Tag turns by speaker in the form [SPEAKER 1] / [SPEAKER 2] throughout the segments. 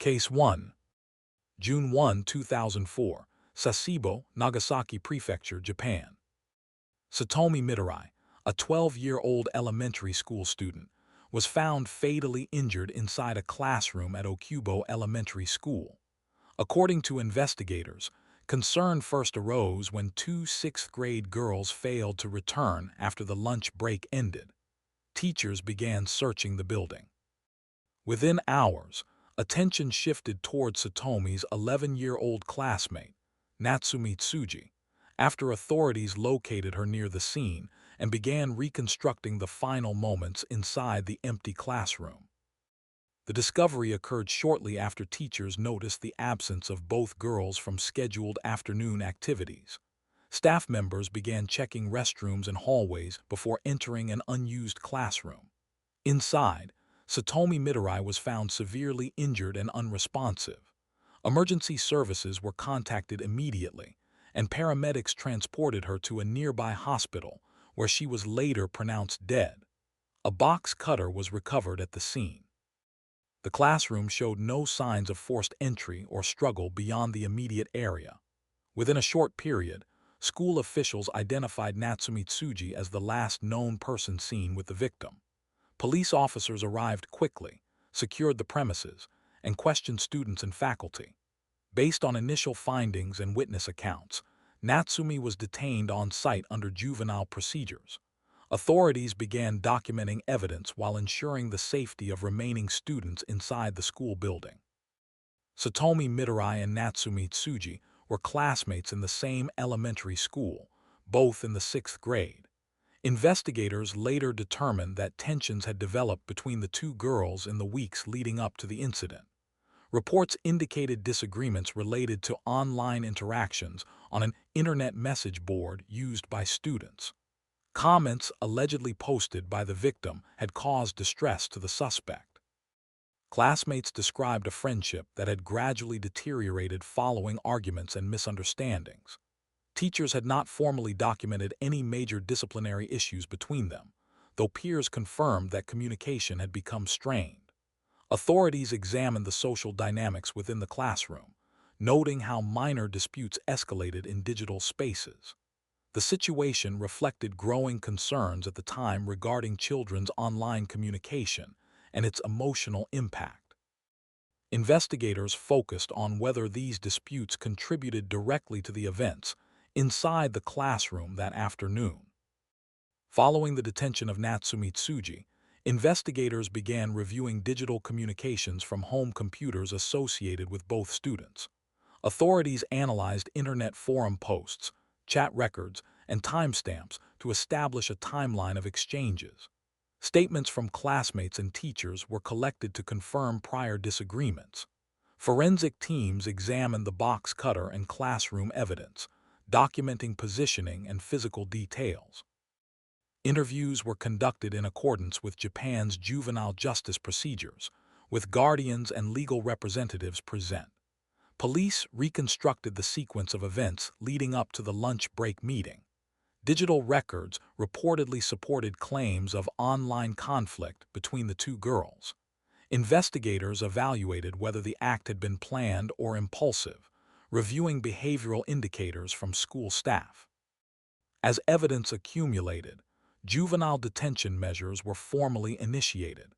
[SPEAKER 1] Case 1. June 1, 2004. Sasebo, Nagasaki Prefecture, Japan. Satomi Mitarai, a 12-year-old elementary school student, was found fatally injured inside a classroom at Okubo Elementary School. According to investigators, concern first arose when two sixth-grade girls failed to return after the lunch break ended. Teachers began searching the building. Within hours, attention shifted toward Satomi's 11-year-old classmate, Natsumi Tsuji, after authorities located her near the scene and began reconstructing the final moments inside the empty classroom. The discovery occurred shortly after teachers noticed the absence of both girls from scheduled afternoon activities. Staff members began checking restrooms and hallways before entering an unused classroom. Inside, Satomi Mitarai was found severely injured and unresponsive. Emergency services were contacted immediately, and paramedics transported her to a nearby hospital, where she was later pronounced dead. A box cutter was recovered at the scene. The classroom showed no signs of forced entry or struggle beyond the immediate area. Within a short period, school officials identified Natsumi Tsuji as the last known person seen with the victim. Police officers arrived quickly, secured the premises, and questioned students and faculty. Based on initial findings and witness accounts, Natsumi was detained on site under juvenile procedures. Authorities began documenting evidence while ensuring the safety of remaining students inside the school building. Satomi Mitarai and Natsumi Tsuji were classmates in the same elementary school, both in the 6th grade. Investigators later determined that tensions had developed between the two girls in the weeks leading up to the incident. Reports indicated disagreements related to online interactions on an internet message board used by students. Comments allegedly posted by the victim had caused distress to the suspect. Classmates described a friendship that had gradually deteriorated following arguments and misunderstandings. Teachers had not formally documented any major disciplinary issues between them, though peers confirmed that communication had become strained. Authorities examined the social dynamics within the classroom, noting how minor disputes escalated in digital spaces. The situation reflected growing concerns at the time regarding children's online communication and its emotional impact. Investigators focused on whether these disputes contributed directly to the events inside the classroom that afternoon. Following the detention of Natsumi Tsuji, investigators began reviewing digital communications from home computers associated with both students. Authorities analyzed internet forum posts, chat records, and timestamps to establish a timeline of exchanges. Statements from classmates and teachers were collected to confirm prior disagreements. Forensic teams examined the box cutter and classroom evidence, documenting positioning and physical details. Interviews were conducted in accordance with Japan's juvenile justice procedures, with guardians and legal representatives present. Police reconstructed the sequence of events leading up to the lunch break meeting. Digital records reportedly supported claims of online conflict between the two girls. Investigators evaluated whether the act had been planned or impulsive, reviewing behavioral indicators from school staff. As evidence accumulated, juvenile detention measures were formally initiated,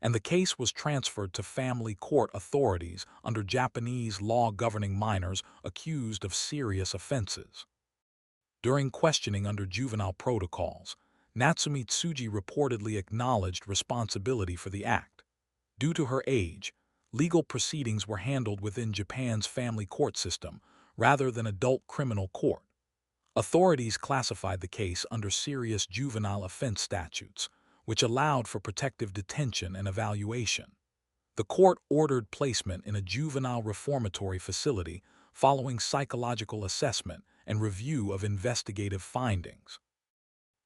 [SPEAKER 1] and the case was transferred to family court authorities under Japanese law governing minors accused of serious offenses. During questioning under juvenile protocols, Natsumi Tsuji reportedly acknowledged responsibility for the act. Due to her age, legal proceedings were handled within Japan's family court system rather than adult criminal court. Authorities classified the case under serious juvenile offense statutes, which allowed for protective detention and evaluation. The court ordered placement in a juvenile reformatory facility following psychological assessment and review of investigative findings.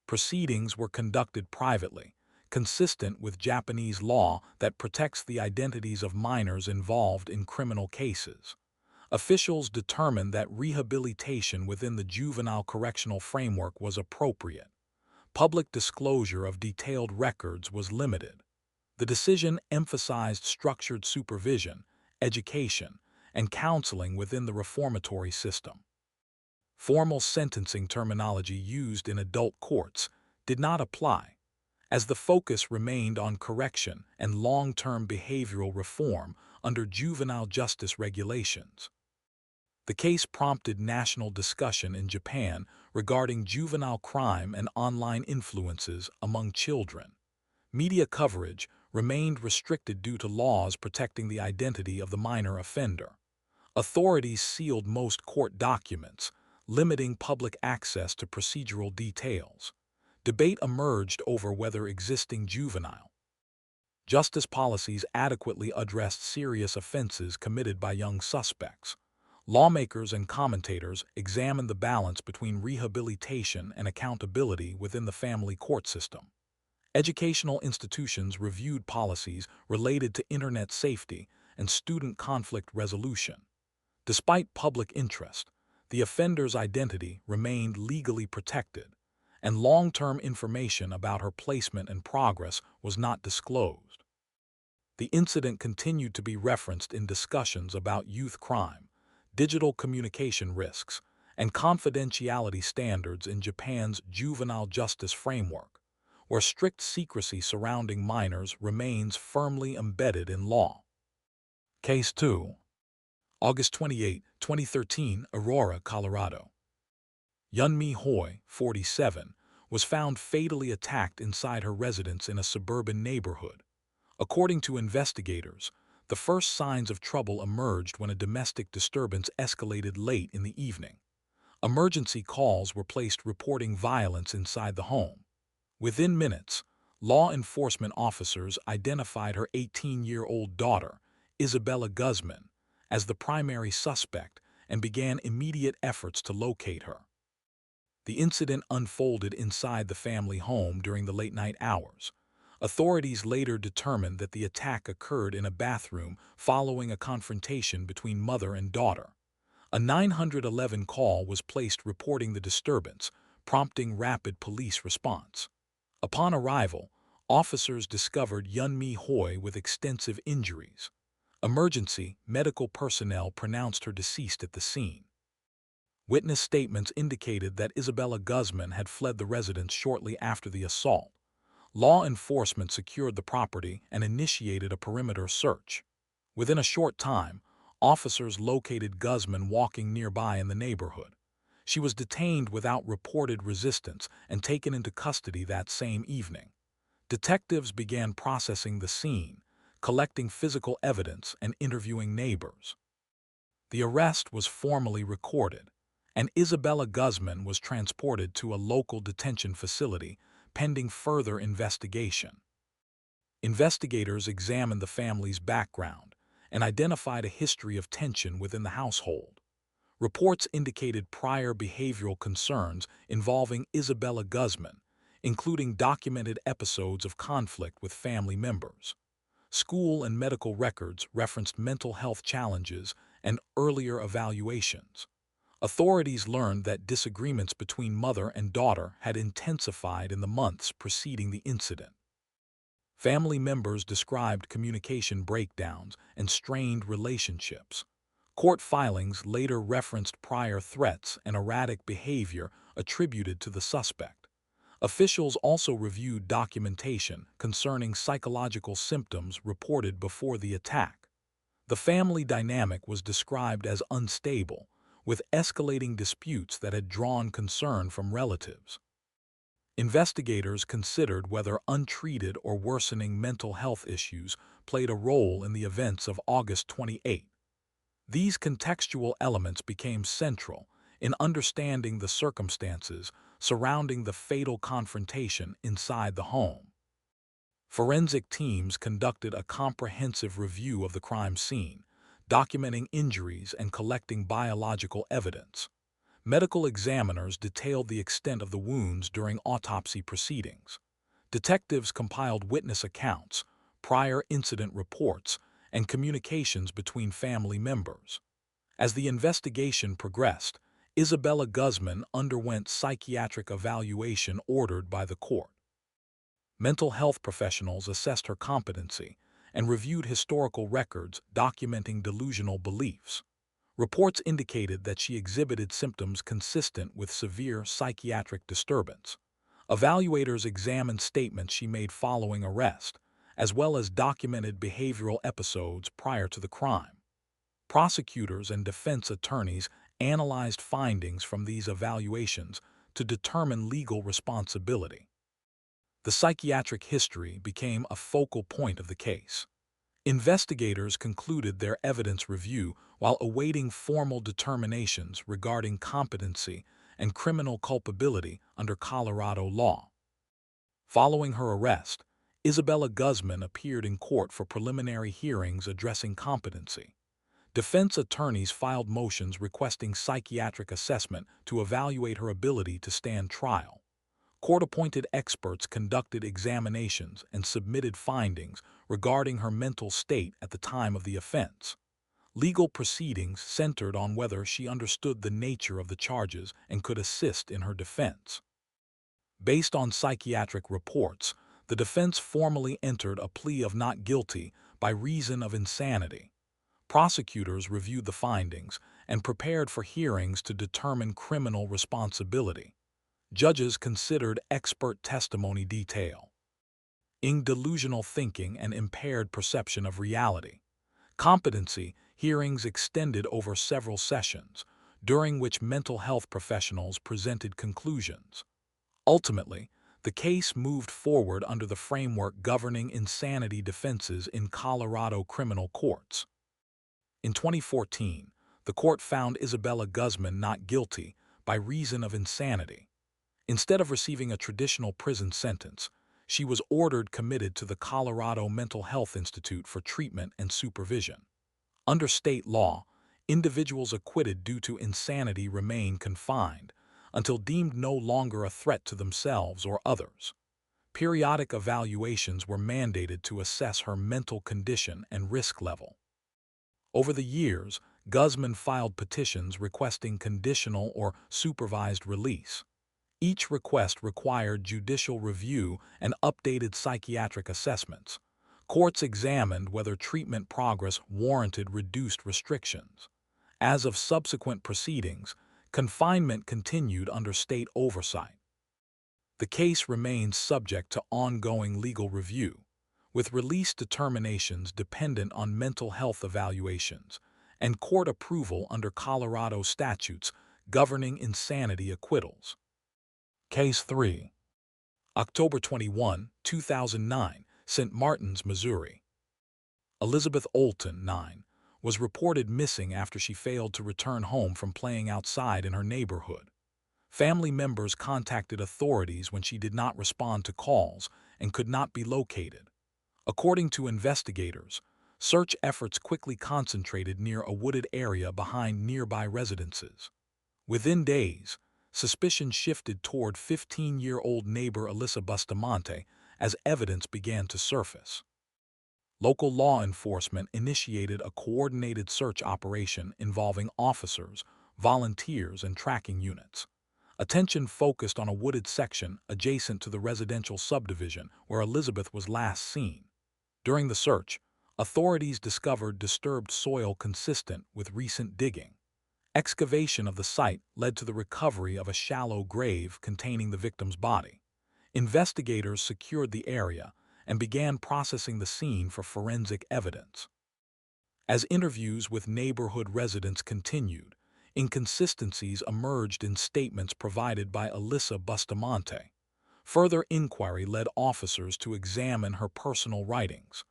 [SPEAKER 1] Proceedings were conducted privately, consistent with Japanese law that protects the identities of minors involved in criminal cases. Officials determined that rehabilitation within the juvenile correctional framework was appropriate. Public disclosure of detailed records was limited. The decision emphasized structured supervision, education, and counseling within the reformatory system. Formal sentencing terminology used in adult courts did not apply, as the focus remained on correction and long-term behavioral reform under juvenile justice regulations. The case prompted national discussion in Japan regarding juvenile crime and online influences among children. Media coverage remained restricted due to laws protecting the identity of the minor offender. Authorities sealed most court documents, limiting public access to procedural details. Debate emerged over whether existing juvenile justice policies adequately addressed serious offenses committed by young suspects. Lawmakers and commentators examined the balance between rehabilitation and accountability within the family court system. Educational institutions reviewed policies related to internet safety and student conflict resolution. Despite public interest, the offender's identity remained legally protected, and long-term information about her placement and progress was not disclosed. The incident continued to be referenced in discussions about youth crime, digital communication risks, and confidentiality standards in Japan's juvenile justice framework, where strict secrecy surrounding minors remains firmly embedded in law. Case 2. August 28, 2013, Aurora, Colorado. Yunmi Hoi, 47, was found fatally attacked inside her residence in a suburban neighborhood. According to investigators, the first signs of trouble emerged when a domestic disturbance escalated late in the evening. Emergency calls were placed reporting violence inside the home. Within minutes, law enforcement officers identified her 18-year-old daughter, Isabella Guzman, as the primary suspect and began immediate efforts to locate her. The incident unfolded inside the family home during the late-night hours. Authorities later determined that the attack occurred in a bathroom following a confrontation between mother and daughter. A 911 call was placed reporting the disturbance, prompting rapid police response. Upon arrival, officers discovered Yunmi Hoi with extensive injuries. Emergency medical personnel pronounced her deceased at the scene. Witness statements indicated that Isabella Guzman had fled the residence shortly after the assault. Law enforcement secured the property and initiated a perimeter search. Within a short time, officers located Guzman walking nearby in the neighborhood. She was detained without reported resistance and taken into custody that same evening. Detectives began processing the scene, collecting physical evidence and interviewing neighbors. The arrest was formally recorded, and Isabella Guzman was transported to a local detention facility pending further investigation. Investigators examined the family's background and identified a history of tension within the household. Reports indicated prior behavioral concerns involving Isabella Guzman, including documented episodes of conflict with family members. School and medical records referenced mental health challenges and earlier evaluations. Authorities learned that disagreements between mother and daughter had intensified in the months preceding the incident. Family members described communication breakdowns and strained relationships. Court filings later referenced prior threats and erratic behavior attributed to the suspect. Officials also reviewed documentation concerning psychological symptoms reported before the attack. The family dynamic was described as unstable, with escalating disputes that had drawn concern from relatives. Investigators considered whether untreated or worsening mental health issues played a role in the events of August 28. These contextual elements became central in understanding the circumstances surrounding the fatal confrontation inside the home. Forensic teams conducted a comprehensive review of the crime scene, documenting injuries and collecting biological evidence. Medical examiners detailed the extent of the wounds during autopsy proceedings. Detectives compiled witness accounts, prior incident reports, and communications between family members. As the investigation progressed, Isabella Guzman underwent psychiatric evaluation ordered by the court. Mental health professionals assessed her competency and reviewed historical records documenting delusional beliefs. Reports indicated that she exhibited symptoms consistent with severe psychiatric disturbance. Evaluators examined statements she made following arrest, as well as documented behavioral episodes prior to the crime. Prosecutors and defense attorneys analyzed findings from these evaluations to determine legal responsibility. The psychiatric history became a focal point of the case. Investigators concluded their evidence review while awaiting formal determinations regarding competency and criminal culpability under Colorado law. Following her arrest, Isabella Guzman appeared in court for preliminary hearings addressing competency. Defense attorneys filed motions requesting psychiatric assessment to evaluate her ability to stand trial. Court-appointed experts conducted examinations and submitted findings regarding her mental state at the time of the offense. Legal proceedings centered on whether she understood the nature of the charges and could assist in her defense. Based on psychiatric reports, the defense formally entered a plea of not guilty by reason of insanity. Prosecutors reviewed the findings and prepared for hearings to determine criminal responsibility. Judges considered expert testimony detail in delusional thinking and impaired perception of reality. Competency hearings extended over several sessions, during which mental health professionals presented conclusions. Ultimately, the case moved forward under the framework governing insanity defenses in Colorado criminal courts. In 2014, the court found Isabella Guzman not guilty by reason of insanity. Instead of receiving a traditional prison sentence, she was ordered committed to the Colorado Mental Health Institute for treatment and supervision. Under state law, individuals acquitted due to insanity remain confined until deemed no longer a threat to themselves or others. Periodic evaluations were mandated to assess her mental condition and risk level. Over the years, Guzman filed petitions requesting conditional or supervised release. Each request required judicial review and updated psychiatric assessments. Courts examined whether treatment progress warranted reduced restrictions. As of subsequent proceedings, confinement continued under state oversight. The case remains subject to ongoing legal review, with release determinations dependent on mental health evaluations and court approval under Colorado statutes governing insanity acquittals. Case 3. October 21, 2009, St. Martins, Missouri. Elizabeth Olton, 9, was reported missing after she failed to return home from playing outside in her neighborhood. Family members contacted authorities when she did not respond to calls and could not be located. According to investigators, search efforts quickly concentrated near a wooded area behind nearby residences. Within days, suspicion shifted toward 15-year-old neighbor Alyssa Bustamante as evidence began to surface. Local law enforcement initiated a coordinated search operation involving officers, volunteers, and tracking units. Attention focused on a wooded section adjacent to the residential subdivision where Elizabeth was last seen. During the search, authorities discovered disturbed soil consistent with recent digging. Excavation of the site led to the recovery of a shallow grave containing the victim's body. Investigators secured the area and began processing the scene for forensic evidence. As interviews with neighborhood residents continued, inconsistencies emerged in statements provided by Alyssa Bustamante. Further inquiry led officers to examine her personal writings.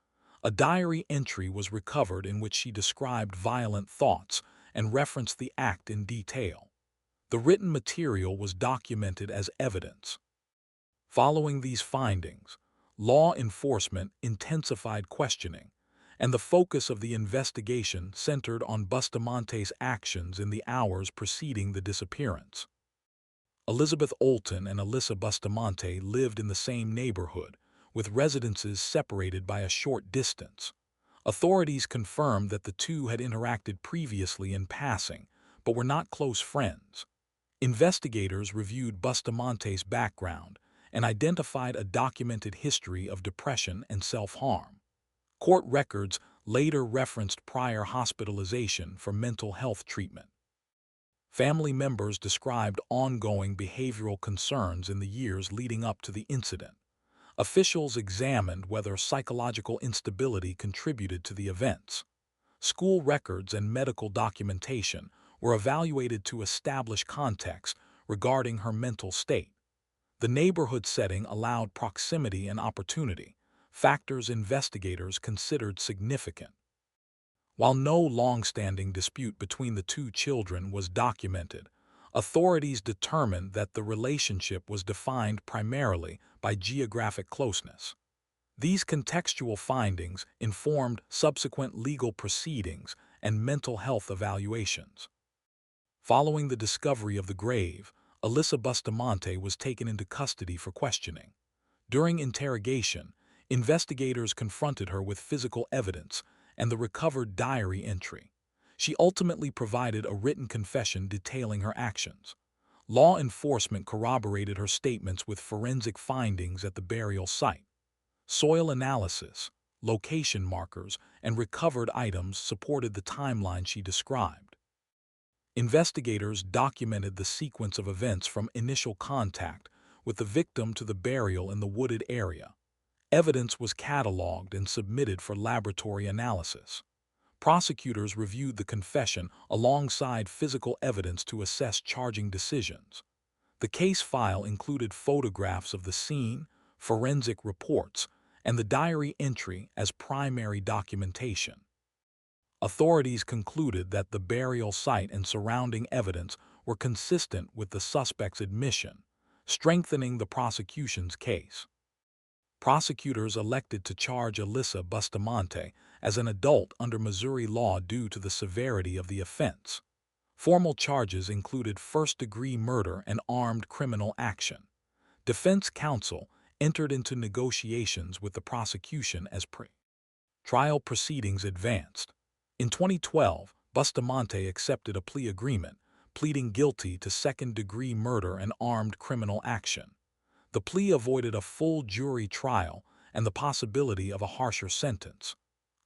[SPEAKER 1] A diary entry was recovered in which she described violent thoughts and referenced the act in detail. The written material was documented as evidence. Following these findings, law enforcement intensified questioning, and the focus of the investigation centered on Bustamante's actions in the hours preceding the disappearance. Elizabeth Olton and Alyssa Bustamante lived in the same neighborhood, with residences separated by a short distance. Authorities confirmed that the two had interacted previously in passing, but were not close friends. Investigators reviewed Bustamante's background and identified a documented history of depression and self-harm. Court records later referenced prior hospitalization for mental health treatment. Family members described ongoing behavioral concerns in the years leading up to the incident. Officials examined whether psychological instability contributed to the events. School records and medical documentation were evaluated to establish context regarding her mental state. The neighborhood setting allowed proximity and opportunity, factors investigators considered significant. While no long-standing dispute between the two children was documented, authorities determined that the relationship was defined primarily by geographic closeness. These contextual findings informed subsequent legal proceedings and mental health evaluations. Following the discovery of the grave, Alyssa Bustamante was taken into custody for questioning. During interrogation, investigators confronted her with physical evidence and the recovered diary entry. She ultimately provided a written confession detailing her actions. Law enforcement corroborated her statements with forensic findings at the burial site. Soil analysis, location markers, and recovered items supported the timeline she described. Investigators documented the sequence of events from initial contact with the victim to the burial in the wooded area. Evidence was cataloged and submitted for laboratory analysis. Prosecutors reviewed the confession alongside physical evidence to assess charging decisions. The case file included photographs of the scene, forensic reports, and the diary entry as primary documentation. Authorities concluded that the burial site and surrounding evidence were consistent with the suspect's admission, strengthening the prosecution's case. Prosecutors elected to charge Alyssa Bustamante as an adult under Missouri law due to the severity of the offense. Formal charges included first-degree murder and armed criminal action. Defense counsel entered into negotiations with the prosecution as trial proceedings advanced. In 2012, Bustamante accepted a plea agreement, pleading guilty to second-degree murder and armed criminal action. The plea avoided a full jury trial and the possibility of a harsher sentence.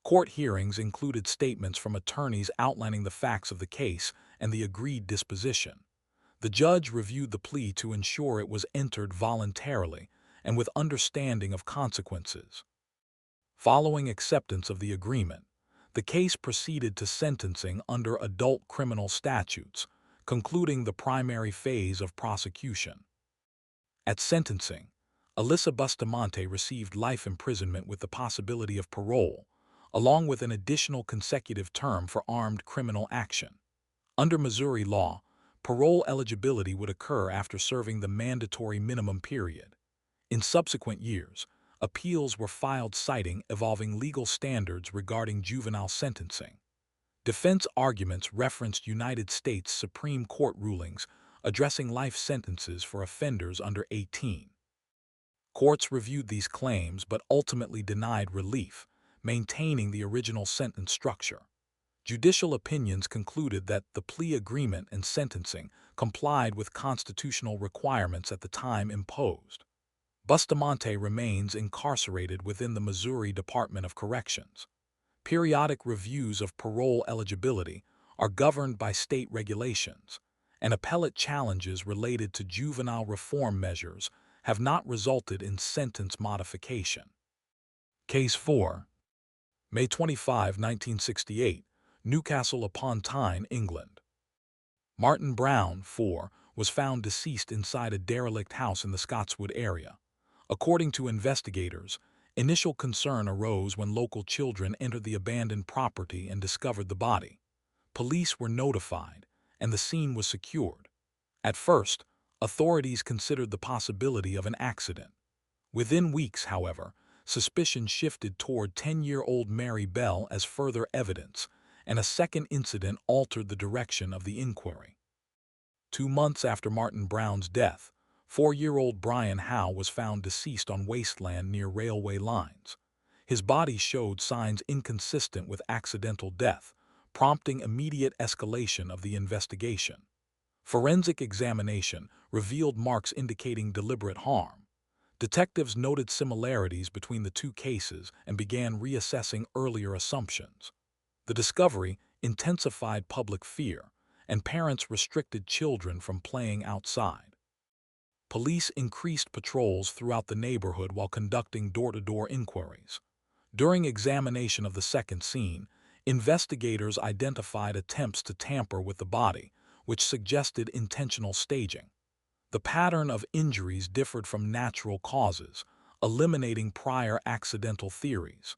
[SPEAKER 1] Court hearings included statements from attorneys outlining the facts of the case and the agreed disposition. The judge reviewed the plea to ensure it was entered voluntarily and with understanding of consequences. Following acceptance of the agreement, the case proceeded to sentencing under adult criminal statutes, concluding the primary phase of prosecution. At sentencing, Alyssa Bustamante received life imprisonment with the possibility of parole, along with an additional consecutive term for armed criminal action. Under Missouri law, parole eligibility would occur after serving the mandatory minimum period. In subsequent years, appeals were filed citing evolving legal standards regarding juvenile sentencing. Defense arguments referenced United States Supreme Court rulings addressing life sentences for offenders under 18. Courts reviewed these claims but ultimately denied relief, maintaining the original sentence structure. Judicial opinions concluded that the plea agreement and sentencing complied with constitutional requirements at the time imposed. Bustamante remains incarcerated within the Missouri Department of Corrections. Periodic reviews of parole eligibility are governed by state regulations, and appellate challenges related to juvenile reform measures have not resulted in sentence modification. Case 4. May 25, 1968, Newcastle upon Tyne, England. Martin Brown, 4, was found deceased inside a derelict house in the Scotswood area. According to investigators, initial concern arose when local children entered the abandoned property and discovered the body. Police were notified, and the scene was secured. At first, authorities considered the possibility of an accident. Within weeks, however, suspicion shifted toward 10-year-old Mary Bell as further evidence, and a second incident altered the direction of the inquiry. 2 months after Martin Brown's death, 4-year-old Brian Howe was found deceased on wasteland near railway lines. His body showed signs inconsistent with accidental death, prompting immediate escalation of the investigation. Forensic examination revealed marks indicating deliberate harm. Detectives noted similarities between the two cases and began reassessing earlier assumptions. The discovery intensified public fear, and parents restricted children from playing outside. Police increased patrols throughout the neighborhood while conducting door-to-door inquiries. During examination of the second scene, investigators identified attempts to tamper with the body, which suggested intentional staging. The pattern of injuries differed from natural causes, eliminating prior accidental theories.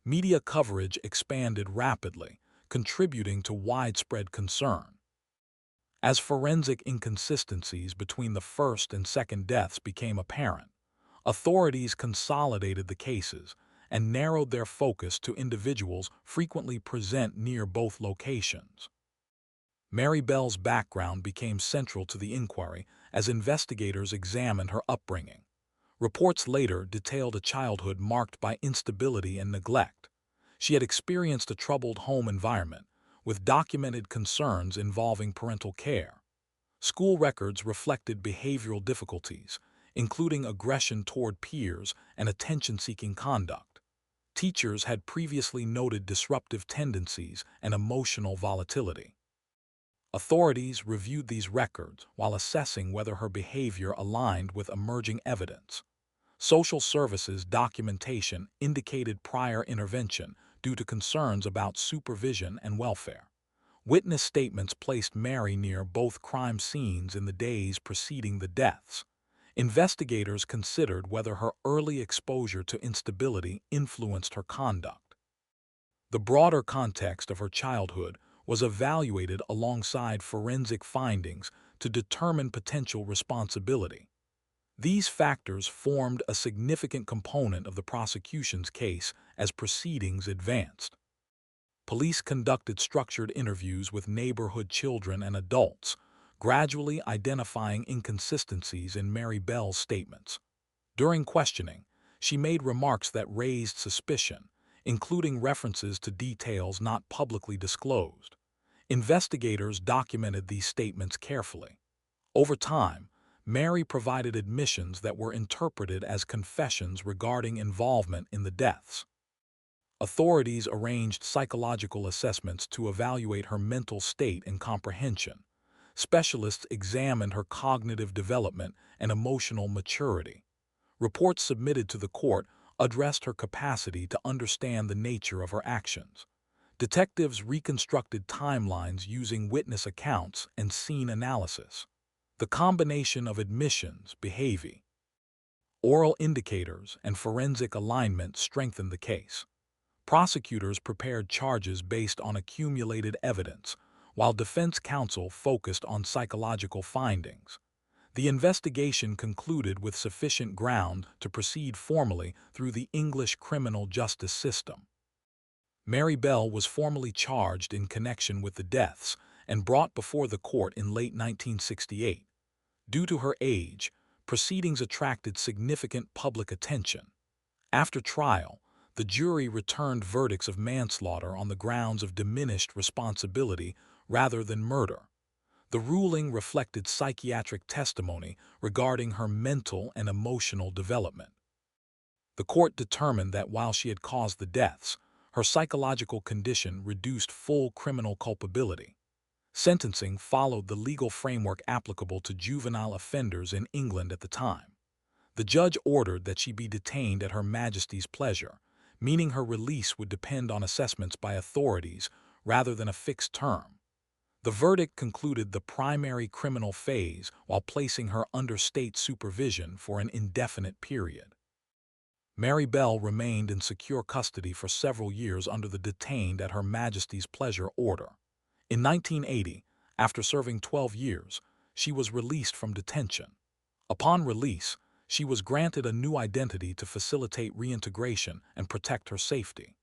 [SPEAKER 1] Media coverage expanded rapidly, contributing to widespread concern. As forensic inconsistencies between the first and second deaths became apparent, authorities consolidated the cases and narrowed their focus to individuals frequently present near both locations. Mary Bell's background became central to the inquiry as investigators examined her upbringing. Reports later detailed a childhood marked by instability and neglect. She had experienced a troubled home environment, with documented concerns involving parental care. School records reflected behavioral difficulties, including aggression toward peers and attention-seeking conduct. Teachers had previously noted disruptive tendencies and emotional volatility. Authorities reviewed these records while assessing whether her behavior aligned with emerging evidence. Social services documentation indicated prior intervention due to concerns about supervision and welfare. Witness statements placed Mary near both crime scenes in the days preceding the deaths. Investigators considered whether her early exposure to instability influenced her conduct. The broader context of her childhood was evaluated alongside forensic findings to determine potential responsibility. These factors formed a significant component of the prosecution's case as proceedings advanced. Police conducted structured interviews with neighborhood children and adults, gradually identifying inconsistencies in Mary Bell's statements. During questioning, she made remarks that raised suspicion, including references to details not publicly disclosed. Investigators documented these statements carefully. Over time, Mary provided admissions that were interpreted as confessions regarding involvement in the deaths. Authorities arranged psychological assessments to evaluate her mental state and comprehension. Specialists examined her cognitive development and emotional maturity. Reports submitted to the court addressed her capacity to understand the nature of her actions. Detectives reconstructed timelines using witness accounts and scene analysis. The combination of admissions, behavior, oral indicators, and forensic alignment strengthened the case. Prosecutors prepared charges based on accumulated evidence, while defense counsel focused on psychological findings. The investigation concluded with sufficient ground to proceed formally through the English criminal justice system. Mary Bell was formally charged in connection with the deaths and brought before the court in late 1968. Due to her age, proceedings attracted significant public attention. After trial, the jury returned verdicts of manslaughter on the grounds of diminished responsibility rather than murder. The ruling reflected psychiatric testimony regarding her mental and emotional development. The court determined that while she had caused the deaths, her psychological condition reduced full criminal culpability. Sentencing followed the legal framework applicable to juvenile offenders in England at the time. The judge ordered that she be detained at Her Majesty's pleasure, meaning her release would depend on assessments by authorities rather than a fixed term. The verdict concluded the primary criminal phase while placing her under state supervision for an indefinite period. Mary Bell remained in secure custody for several years under the detained at Her Majesty's pleasure order. In 1980, after serving 12 years, she was released from detention. Upon release, she was granted a new identity to facilitate reintegration and protect her safety.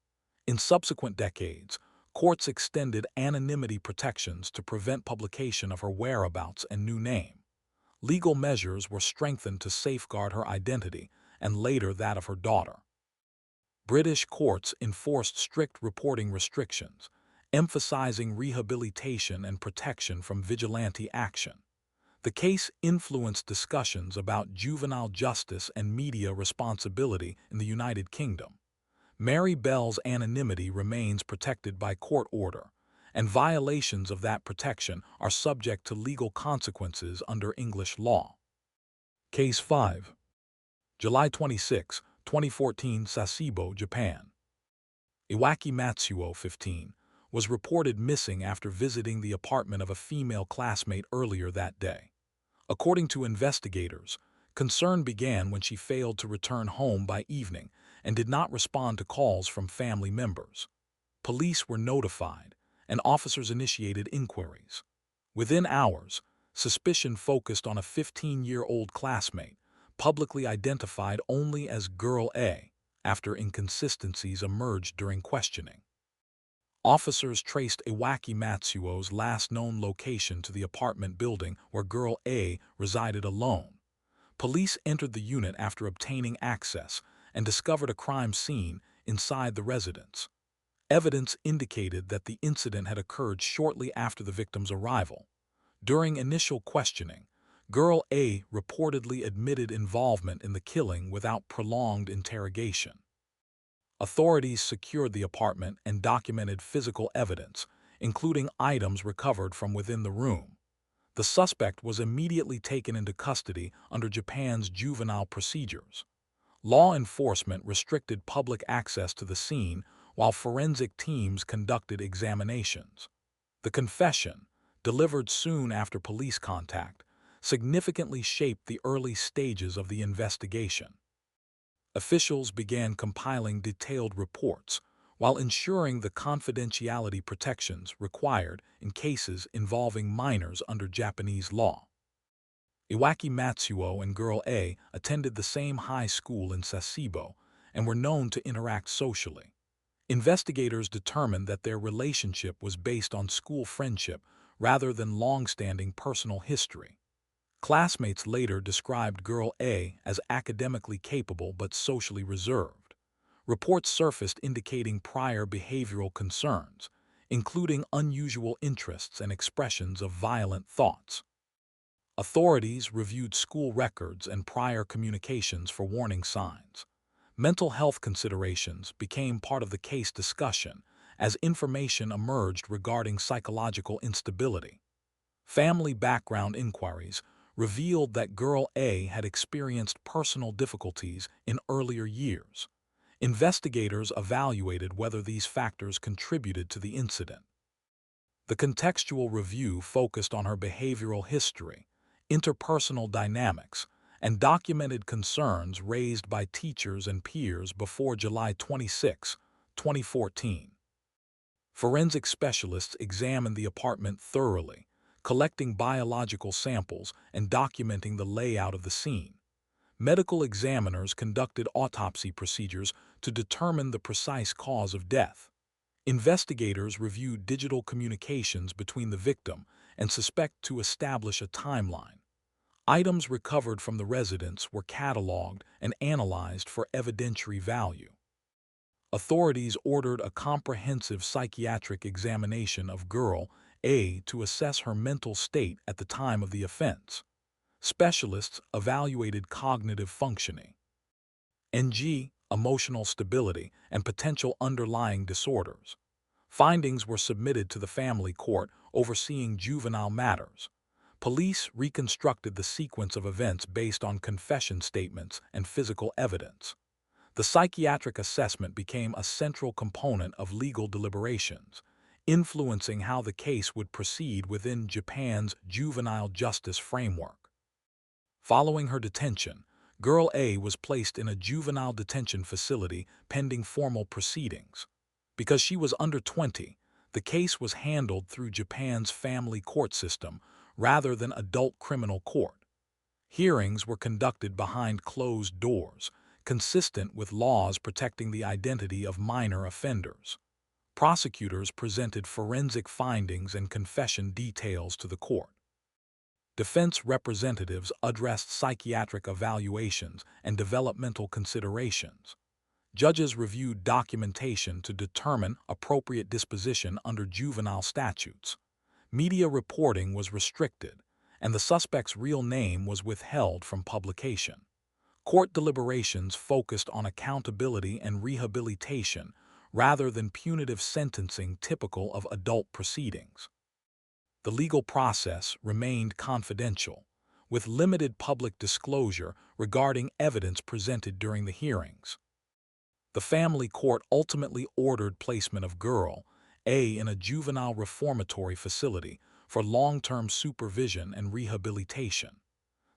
[SPEAKER 1] In subsequent decades, courts extended anonymity protections to prevent publication of her whereabouts and new name. Legal measures were strengthened to safeguard her identity and later that of her daughter. British courts enforced strict reporting restrictions, emphasizing rehabilitation and protection from vigilante action. The case influenced discussions about juvenile justice and media responsibility in the United Kingdom. Mary Bell's anonymity remains protected by court order, and violations of that protection are subject to legal consequences under English law. Case 5. July 26, 2014, Sasebo, Japan. Iwaki Matsuo, 15, was reported missing after visiting the apartment of a female classmate earlier that day. According to investigators, concern began when she failed to return home by evening and did not respond to calls from family members. Police were notified, and officers initiated inquiries. Within hours, suspicion focused on a 15-year-old classmate, publicly identified only as Girl A, after inconsistencies emerged during questioning. Officers traced Iwaki Matsuo's last known location to the apartment building where Girl A resided alone. Police entered the unit after obtaining access and discovered a crime scene inside the residence. Evidence indicated that the incident had occurred shortly after the victim's arrival. During initial questioning, Girl A reportedly admitted involvement in the killing without prolonged interrogation. Authorities secured the apartment and documented physical evidence, including items recovered from within the room. The suspect was immediately taken into custody under Japan's juvenile procedures. Law enforcement restricted public access to the scene while forensic teams conducted examinations. The confession, delivered soon after police contact, significantly shaped the early stages of the investigation. Officials began compiling detailed reports while ensuring the confidentiality protections required in cases involving minors under Japanese law. Iwaki Matsuo and Girl A attended the same high school in Sasebo and were known to interact socially. Investigators determined that their relationship was based on school friendship rather than long-standing personal history. Classmates later described Girl A as academically capable but socially reserved. Reports surfaced indicating prior behavioral concerns, including unusual interests and expressions of violent thoughts. Authorities reviewed school records and prior communications for warning signs. Mental health considerations became part of the case discussion as information emerged regarding psychological instability. Family background inquiries revealed that Girl A had experienced personal difficulties in earlier years. Investigators evaluated whether these factors contributed to the incident. The contextual review focused on her behavioral history, interpersonal dynamics, and documented concerns raised by teachers and peers before July 26, 2014. Forensic specialists examined the apartment thoroughly, collecting biological samples and documenting the layout of the scene. Medical examiners conducted autopsy procedures to determine the precise cause of death. Investigators reviewed digital communications between the victim and suspect to establish a timeline. Items recovered from the residence were cataloged and analyzed for evidentiary value. Authorities ordered a comprehensive psychiatric examination of Girl A to assess her mental state at the time of the offense. Specialists evaluated cognitive functioning, emotional stability, and potential underlying disorders. Findings were submitted to the family court overseeing juvenile matters. Police reconstructed the sequence of events based on confession statements and physical evidence. The psychiatric assessment became a central component of legal deliberations, influencing how the case would proceed within Japan's juvenile justice framework. Following her detention, Girl A was placed in a juvenile detention facility pending formal proceedings. Because she was under 20, the case was handled through Japan's family court system rather than adult criminal court. Hearings were conducted behind closed doors, consistent with laws protecting the identity of minor offenders. Prosecutors presented forensic findings and confession details to the court. Defense representatives addressed psychiatric evaluations and developmental considerations. Judges reviewed documentation to determine appropriate disposition under juvenile statutes. Media reporting was restricted, and the suspect's real name was withheld from publication. Court deliberations focused on accountability and rehabilitation rather than punitive sentencing typical of adult proceedings. The legal process remained confidential, with limited public disclosure regarding evidence presented during the hearings. The family court ultimately ordered placement of girl A in a juvenile reformatory facility for long-term supervision and rehabilitation.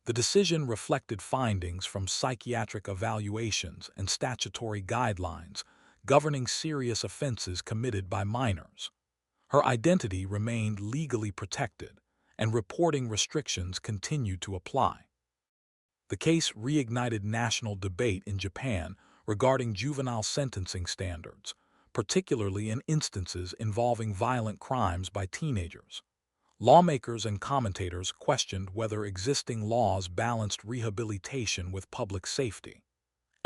[SPEAKER 1] The decision reflected findings from psychiatric evaluations and statutory guidelines governing serious offenses committed by minors. Her identity remained legally protected, and reporting restrictions continued to apply. The case reignited national debate in Japan regarding juvenile sentencing standards, particularly in instances involving violent crimes by teenagers. Lawmakers and commentators questioned whether existing laws balanced rehabilitation with public safety.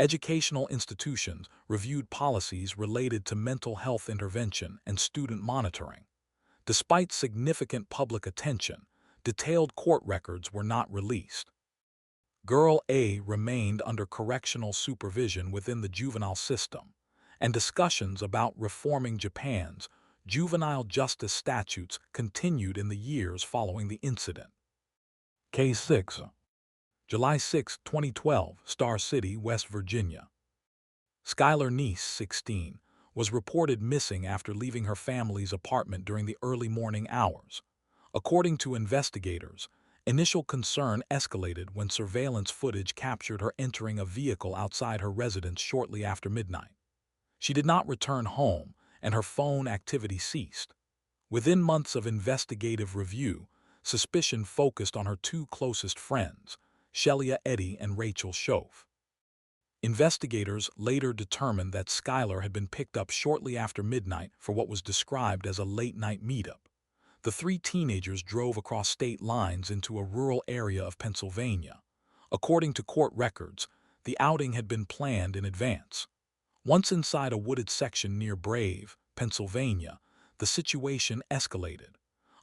[SPEAKER 1] Educational institutions reviewed policies related to mental health intervention and student monitoring. Despite significant public attention, detailed court records were not released. Girl A remained under correctional supervision within the juvenile system, and discussions about reforming Japan's juvenile justice statutes continued in the years following the incident. Case 6. July 6, 2012, Star City, West Virginia. Skylar Neese, 16, was reported missing after leaving her family's apartment during the early morning hours. According to investigators, initial concern escalated when surveillance footage captured her entering a vehicle outside her residence shortly after midnight. She did not return home, and her phone activity ceased. Within months of investigative review, suspicion focused on her two closest friends, Shelia Eddy and Rachel Schoaf. Investigators later determined that Skylar had been picked up shortly after midnight for what was described as a late-night meetup. The three teenagers drove across state lines into a rural area of Pennsylvania. According to court records, the outing had been planned in advance. Once inside a wooded section near Brave, Pennsylvania, the situation escalated.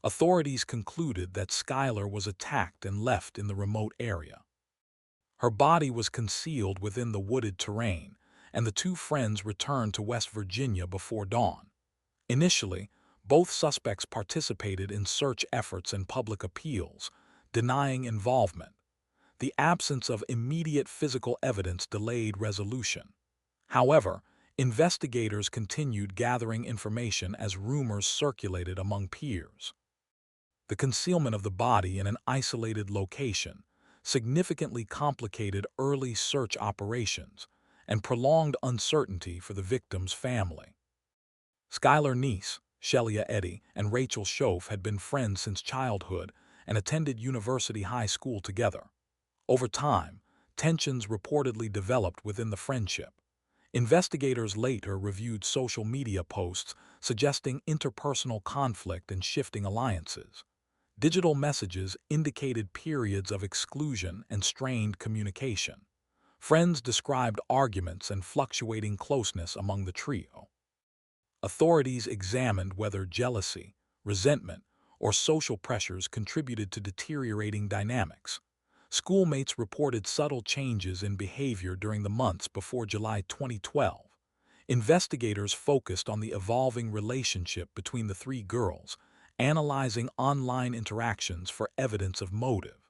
[SPEAKER 1] Authorities concluded that Skylar was attacked and left in the remote area. Her body was concealed within the wooded terrain, and the two friends returned to West Virginia before dawn. Initially, both suspects participated in search efforts and public appeals, denying involvement. The absence of immediate physical evidence delayed resolution. However, investigators continued gathering information as rumors circulated among peers. The concealment of the body in an isolated location significantly complicated early search operations and prolonged uncertainty for the victim's family. Skylar Neese, Shelia Eddy, and Rachel Schoaf had been friends since childhood and attended University High School together. Over time, tensions reportedly developed within the friendship. Investigators later reviewed social media posts suggesting interpersonal conflict and shifting alliances. Digital messages indicated periods of exclusion and strained communication. Friends described arguments and fluctuating closeness among the trio. Authorities examined whether jealousy, resentment, or social pressures contributed to deteriorating dynamics. Schoolmates reported subtle changes in behavior during the months before July 2012. Investigators focused on the evolving relationship between the three girls, analyzing online interactions for evidence of motive.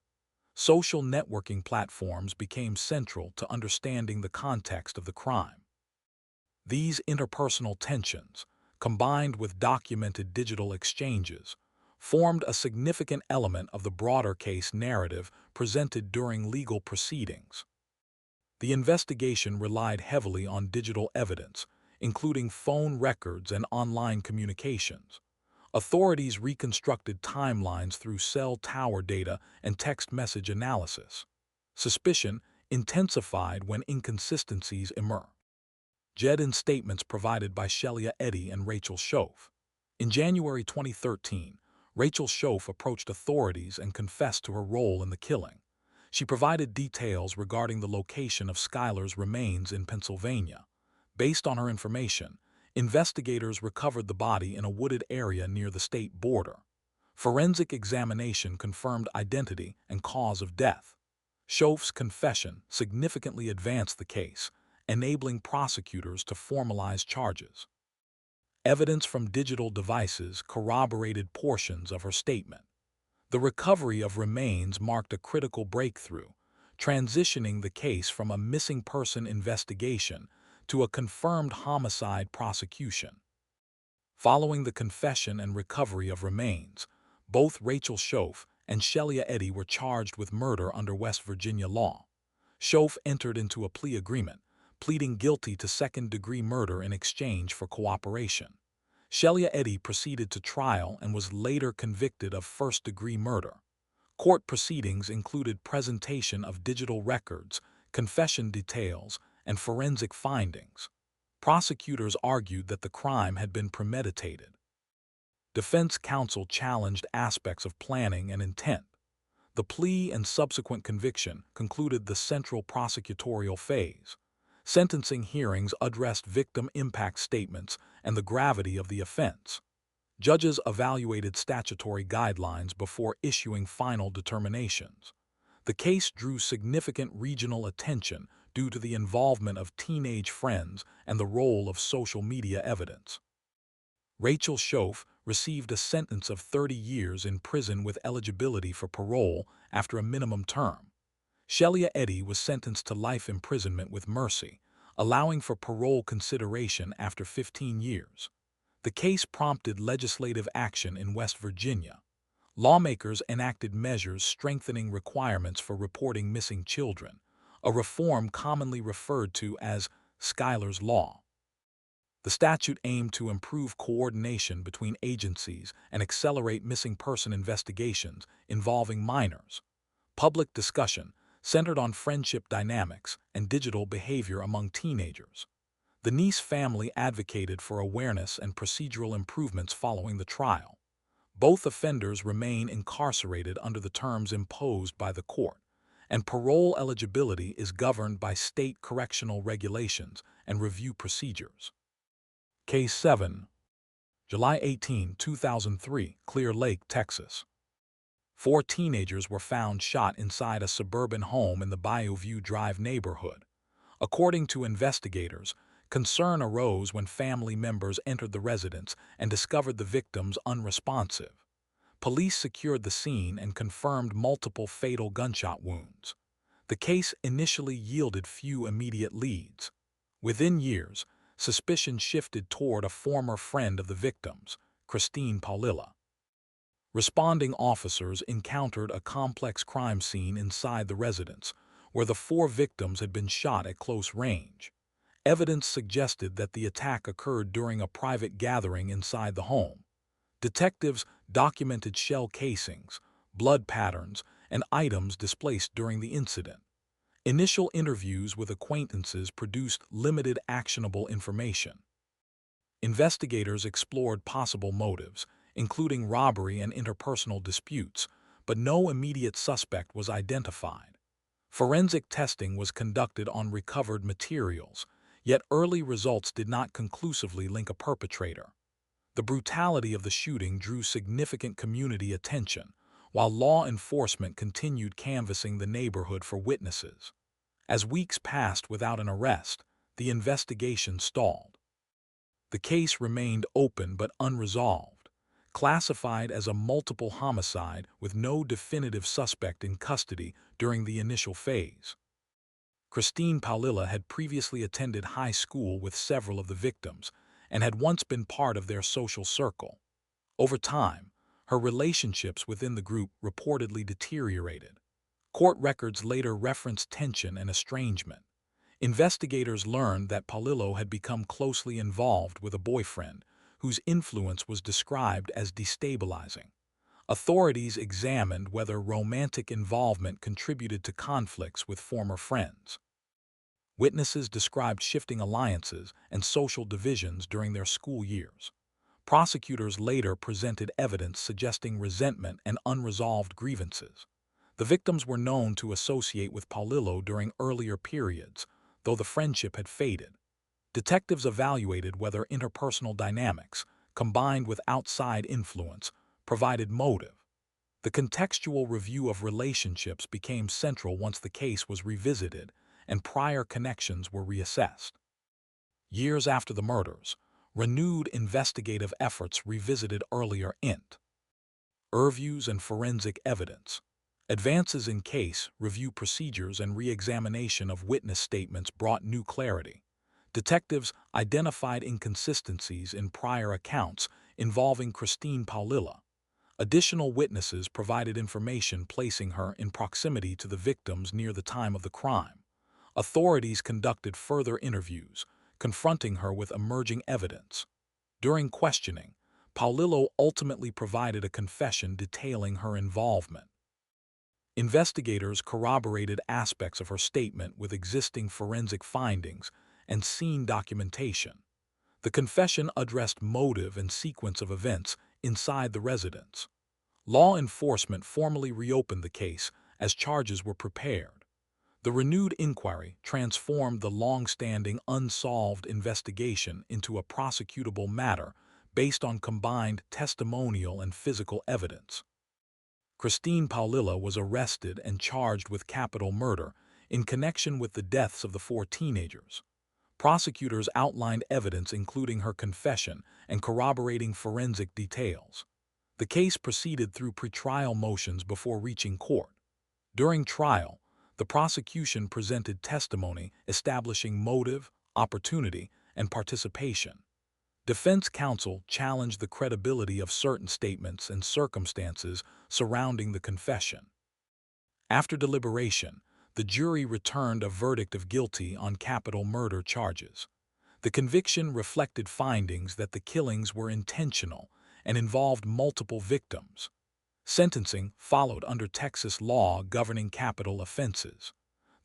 [SPEAKER 1] Social networking platforms became central to understanding the context of the crime. These interpersonal tensions, combined with documented digital exchanges, formed a significant element of the broader case narrative presented during legal proceedings. The investigation relied heavily on digital evidence, including phone records and online communications. Authorities reconstructed timelines through cell tower data and text message analysis. Suspicion intensified when inconsistencies emerged. In statements provided by Shelia Eddy and Rachel Schoaf. In January 2013, Rachel Schoaf approached authorities and confessed to her role in the killing. She provided details regarding the location of Skylar's remains in Pennsylvania. Based on her information, investigators recovered the body in a wooded area near the state border. Forensic examination confirmed identity and cause of death. Shoaf's confession significantly advanced the case, enabling prosecutors to formalize charges. Evidence from digital devices corroborated portions of her statement. The recovery of remains marked a critical breakthrough, transitioning the case from a missing person investigation to a confirmed homicide prosecution. Following the confession and recovery of remains, both Rachel Shoaf and Shelia Eddy were charged with murder under West Virginia law. Shoaf entered into a plea agreement, pleading guilty to second-degree murder in exchange for cooperation. Shelia Eddy proceeded to trial and was later convicted of first-degree murder. Court proceedings included presentation of digital records, confession details, and forensic findings. Prosecutors argued that the crime had been premeditated. Defense counsel challenged aspects of planning and intent. The plea and subsequent conviction concluded the central prosecutorial phase. Sentencing hearings addressed victim impact statements and the gravity of the offense. Judges evaluated statutory guidelines before issuing final determinations. The case drew significant regional attention due to the involvement of teenage friends and the role of social media evidence. Rachel Shoaf received a sentence of 30 years in prison with eligibility for parole after a minimum term. Shelia Eddy was sentenced to life imprisonment with mercy, allowing for parole consideration after 15 years. The case prompted legislative action in West Virginia. Lawmakers enacted measures strengthening requirements for reporting missing children, a reform commonly referred to as Schuyler's Law. The statute aimed to improve coordination between agencies and accelerate missing person investigations involving minors. Public discussion centered on friendship dynamics and digital behavior among teenagers. The Neese family advocated for awareness and procedural improvements following the trial. Both offenders remain incarcerated under the terms imposed by the court, and parole eligibility is governed by state correctional regulations and review procedures. Case 7, July 18, 2003, Clear Lake, Texas. 4 teenagers were found shot inside a suburban home in the Bayou Drive neighborhood. According to investigators, concern arose when family members entered the residence and discovered the victims unresponsive. Police secured the scene and confirmed multiple fatal gunshot wounds. The case initially yielded few immediate leads. Within years, suspicion shifted toward a former friend of the victims, Christine Paulilla. Responding officers encountered a complex crime scene inside the residence, where the 4 victims had been shot at close range. Evidence suggested that the attack occurred during a private gathering inside the home. Detectives documented shell casings, blood patterns, and items displaced during the incident. Initial interviews with acquaintances produced limited actionable information. Investigators explored possible motives, including robbery and interpersonal disputes, but no immediate suspect was identified. Forensic testing was conducted on recovered materials, yet early results did not conclusively link a perpetrator. The brutality of the shooting drew significant community attention, while law enforcement continued canvassing the neighborhood for witnesses. As weeks passed without an arrest, the investigation stalled. The case remained open but unresolved, classified as a multiple homicide with no definitive suspect in custody during the initial phase. Christine Paulilla had previously attended high school with several of the victims and had once been part of their social circle. Over time, her relationships within the group reportedly deteriorated. Court records later referenced tension and estrangement. Investigators learned that Paulillo had become closely involved with a boyfriend, whose influence was described as destabilizing. Authorities examined whether romantic involvement contributed to conflicts with former friends. Witnesses described shifting alliances and social divisions during their school years. Prosecutors later presented evidence suggesting resentment and unresolved grievances. The victims were known to associate with Paulillo during earlier periods, though the friendship had faded. Detectives evaluated whether interpersonal dynamics, combined with outside influence, provided motive. The contextual review of relationships became central once the case was revisited and prior connections were reassessed. Years after the murders, renewed investigative efforts revisited earlier interviews and forensic evidence. Advances in case review procedures and re-examination of witness statements brought new clarity. Detectives identified inconsistencies in prior accounts involving Christine Paulilla. Additional witnesses provided information placing her in proximity to the victims near the time of the crime. Authorities conducted further interviews, confronting her with emerging evidence. During questioning, Paulillo ultimately provided a confession detailing her involvement. Investigators corroborated aspects of her statement with existing forensic findings and scene documentation. The confession addressed motive and sequence of events inside the residence. Law enforcement formally reopened the case as charges were prepared. The renewed inquiry transformed the long-standing unsolved investigation into a prosecutable matter based on combined testimonial and physical evidence. Christine Paulilla was arrested and charged with capital murder in connection with the deaths of the 4 teenagers. Prosecutors outlined evidence including her confession and corroborating forensic details. The case proceeded through pretrial motions before reaching court. During trial, the prosecution presented testimony establishing motive, opportunity, and participation. Defense counsel challenged the credibility of certain statements and circumstances surrounding the confession. After deliberation, the jury returned a verdict of guilty on capital murder charges. The conviction reflected findings that the killings were intentional and involved multiple victims. Sentencing followed under Texas law governing capital offenses.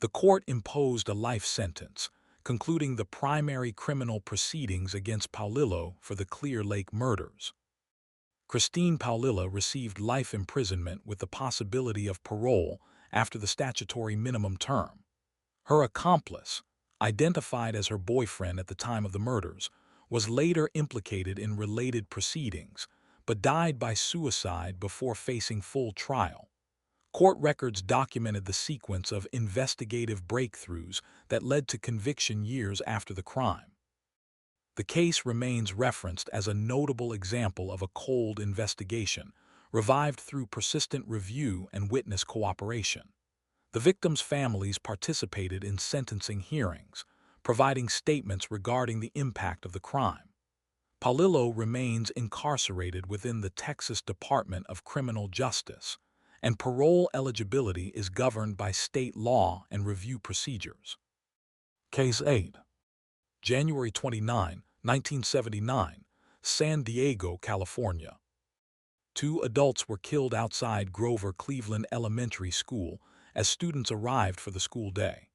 [SPEAKER 1] The court imposed a life sentence, concluding the primary criminal proceedings against Paulillo for the Clear Lake murders. Christine Paulilla received life imprisonment with the possibility of parole after the statutory minimum term. Her accomplice, identified as her boyfriend at the time of the murders, was later implicated in related proceedings, but died by suicide before facing full trial. Court records documented the sequence of investigative breakthroughs that led to conviction years after the crime. The case remains referenced as a notable example of a cold investigation, revived through persistent review and witness cooperation. The victims' families participated in sentencing hearings, providing statements regarding the impact of the crime. Paulillo remains incarcerated within the Texas Department of Criminal Justice, and parole eligibility is governed by state law and review procedures. Case 8. January 29, 1979, San Diego, California. 2 adults were killed outside Grover Cleveland Elementary School as students arrived for the school day.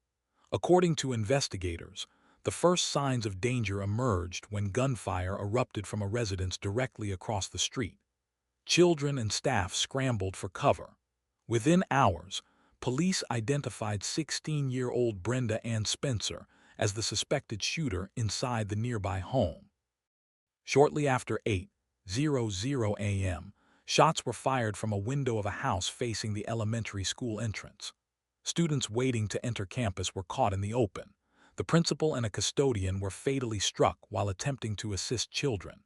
[SPEAKER 1] According to investigators, the first signs of danger emerged when gunfire erupted from a residence directly across the street. Children and staff scrambled for cover. Within hours, police identified 16-year-old Brenda Ann Spencer as the suspected shooter inside the nearby home. Shortly after 8:00 a.m., shots were fired from a window of a house facing the elementary school entrance. Students waiting to enter campus were caught in the open. The principal and a custodian were fatally struck while attempting to assist children.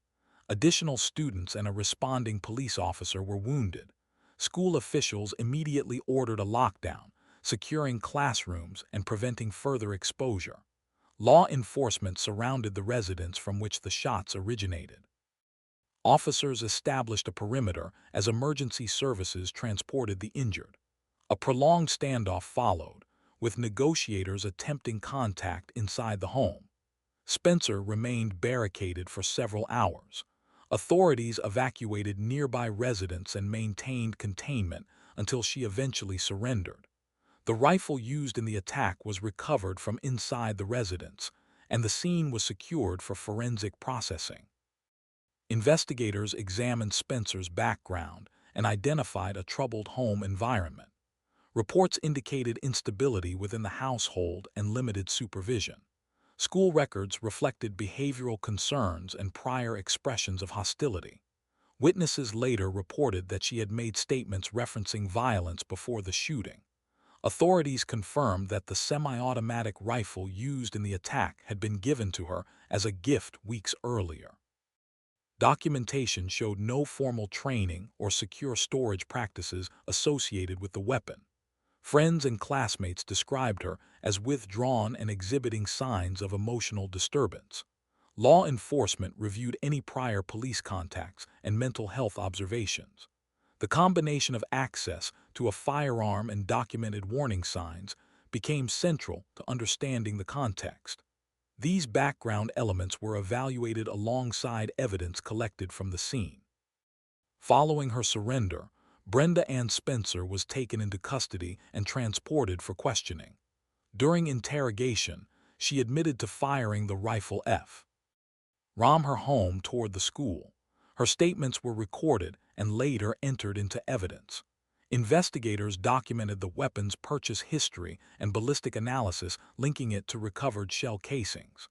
[SPEAKER 1] Additional students and a responding police officer were wounded. School officials immediately ordered a lockdown, securing classrooms and preventing further exposure. Law enforcement surrounded the residence from which the shots originated. Officers established a perimeter as emergency services transported the injured. A prolonged standoff followed, with negotiators attempting contact inside the home. Spencer remained barricaded for several hours. Authorities evacuated nearby residents and maintained containment until she eventually surrendered. The rifle used in the attack was recovered from inside the residence, and the scene was secured for forensic processing. Investigators examined Spencer's background and identified a troubled home environment. Reports indicated instability within the household and limited supervision. School records reflected behavioral concerns and prior expressions of hostility. Witnesses later reported that she had made statements referencing violence before the shooting. Authorities confirmed that the semi-automatic rifle used in the attack had been given to her as a gift weeks earlier. Documentation showed no formal training or secure storage practices associated with the weapon. Friends and classmates described her as withdrawn and exhibiting signs of emotional disturbance. Law enforcement reviewed any prior police contacts and mental health observations. The combination of access to a firearm and documented warning signs became central to understanding the context. These background elements were evaluated alongside evidence collected from the scene. Following her surrender, Brenda Ann Spencer was taken into custody and transported for questioning. During interrogation, she admitted to firing the rifle from her home toward the school. Her statements were recorded and later entered into evidence. Investigators documented the weapon's purchase history and ballistic analysis linking it to recovered shell casings.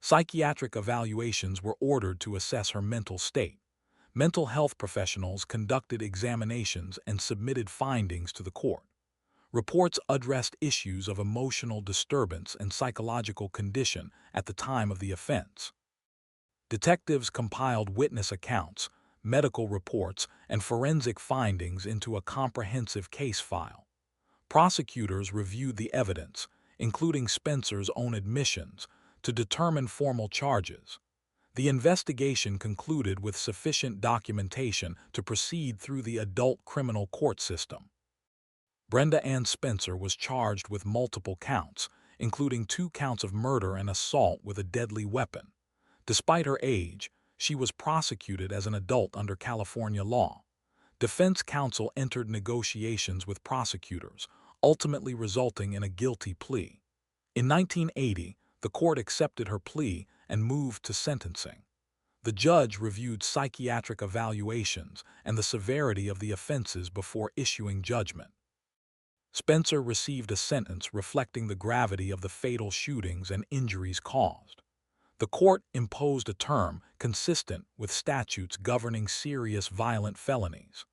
[SPEAKER 1] Psychiatric evaluations were ordered to assess her mental state. Mental health professionals conducted examinations and submitted findings to the court. Reports addressed issues of emotional disturbance and psychological condition at the time of the offense. Detectives compiled witness accounts, medical reports, and forensic findings into a comprehensive case file. Prosecutors reviewed the evidence, including Spencer's own admissions, to determine formal charges. The investigation concluded with sufficient documentation to proceed through the adult criminal court system. Brenda Ann Spencer was charged with multiple counts, including 2 counts of murder and assault with a deadly weapon. Despite her age, she was prosecuted as an adult under California law. Defense counsel entered negotiations with prosecutors, ultimately resulting in a guilty plea. In 1980, the court accepted her plea and moved to sentencing. The judge reviewed psychiatric evaluations and the severity of the offenses before issuing judgment. Spencer received a sentence reflecting the gravity of the fatal shootings and injuries caused. The court imposed a term consistent with statutes governing serious violent felonies.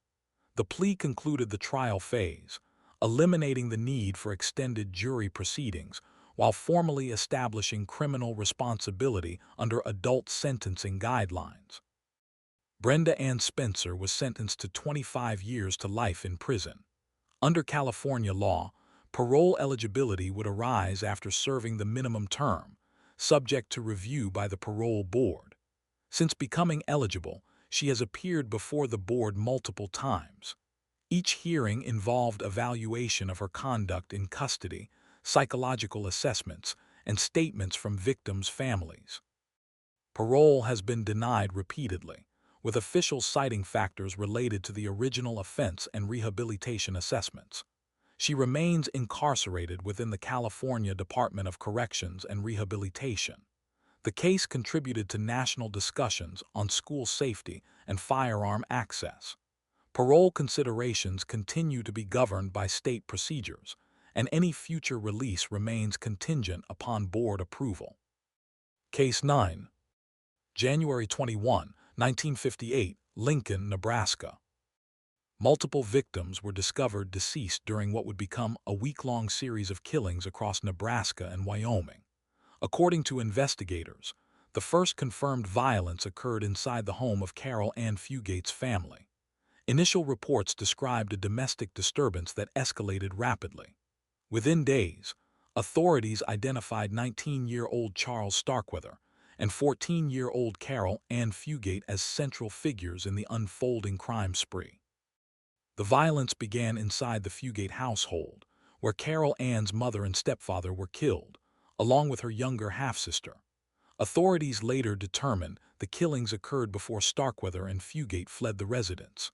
[SPEAKER 1] The plea concluded the trial phase, eliminating the need for extended jury proceedings while formally establishing criminal responsibility under adult sentencing guidelines. Brenda Ann Spencer was sentenced to 25 years to life in prison. Under California law, parole eligibility would arise after serving the minimum term, subject to review by the parole board. Since becoming eligible, she has appeared before the board multiple times. Each hearing involved evaluation of her conduct in custody, psychological assessments, and statements from victims' families. Parole has been denied repeatedly, with officials citing factors related to the original offense and rehabilitation assessments. She remains incarcerated within the California Department of Corrections and Rehabilitation. The case contributed to national discussions on school safety and firearm access. Parole considerations continue to be governed by state procedures, and any future release remains contingent upon board approval. Case 9. January 21, 1958, Lincoln, Nebraska. Multiple victims were discovered deceased during what would become a week-long series of killings across Nebraska and Wyoming. According to investigators, the first confirmed violence occurred inside the home of Carol Ann Fugate's family. Initial reports described a domestic disturbance that escalated rapidly. Within days, authorities identified 19-year-old Charles Starkweather and 14-year-old Carol Ann Fugate as central figures in the unfolding crime spree. The violence began inside the Fugate household, where Carol Ann's mother and stepfather were killed, along with her younger half-sister. Authorities later determined the killings occurred before Starkweather and Fugate fled the residence.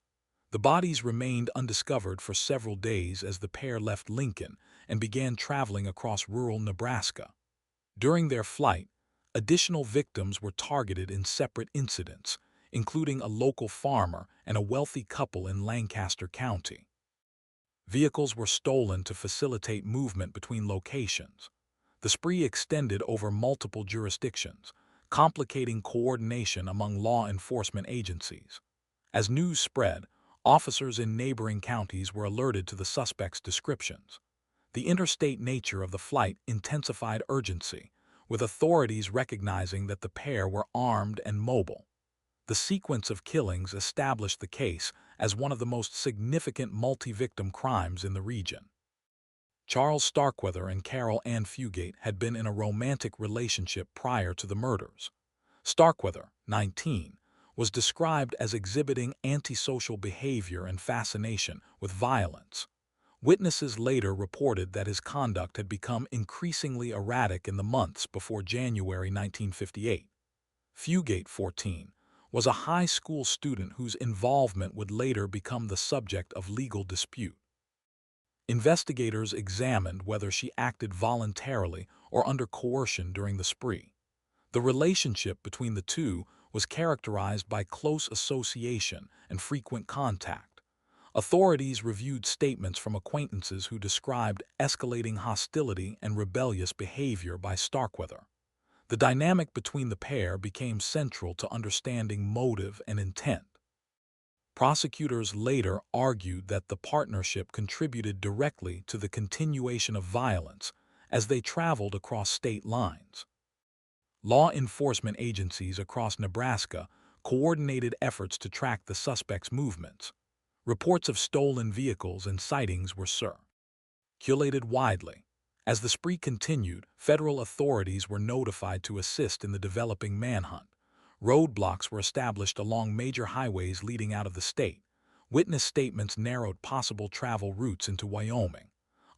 [SPEAKER 1] The bodies remained undiscovered for several days as the pair left Lincoln and began traveling across rural Nebraska. During their flight, additional victims were targeted in separate incidents, including a local farmer and a wealthy couple in Lancaster County. Vehicles were stolen to facilitate movement between locations. The spree extended over multiple jurisdictions, complicating coordination among law enforcement agencies. As news spread, officers in neighboring counties were alerted to the suspect's descriptions. The interstate nature of the flight intensified urgency, with authorities recognizing that the pair were armed and mobile. The sequence of killings established the case as one of the most significant multi-victim crimes in the region. Charles Starkweather and Carol Ann Fugate had been in a romantic relationship prior to the murders. Starkweather, 19, was described as exhibiting antisocial behavior and fascination with violence. Witnesses later reported that his conduct had become increasingly erratic in the months before January 1958. Fugate, 14, was a high school student whose involvement would later become the subject of legal dispute. Investigators examined whether she acted voluntarily or under coercion during the spree. The relationship between the two was characterized by close association and frequent contact. Authorities reviewed statements from acquaintances who described escalating hostility and rebellious behavior by Starkweather. The dynamic between the pair became central to understanding motive and intent. Prosecutors later argued that the partnership contributed directly to the continuation of violence as they traveled across state lines. Law enforcement agencies across Nebraska coordinated efforts to track the suspect's movements. Reports of stolen vehicles and sightings were circulated widely. As the spree continued, federal authorities were notified to assist in the developing manhunt. Roadblocks were established along major highways leading out of the state. Witness statements narrowed possible travel routes into Wyoming.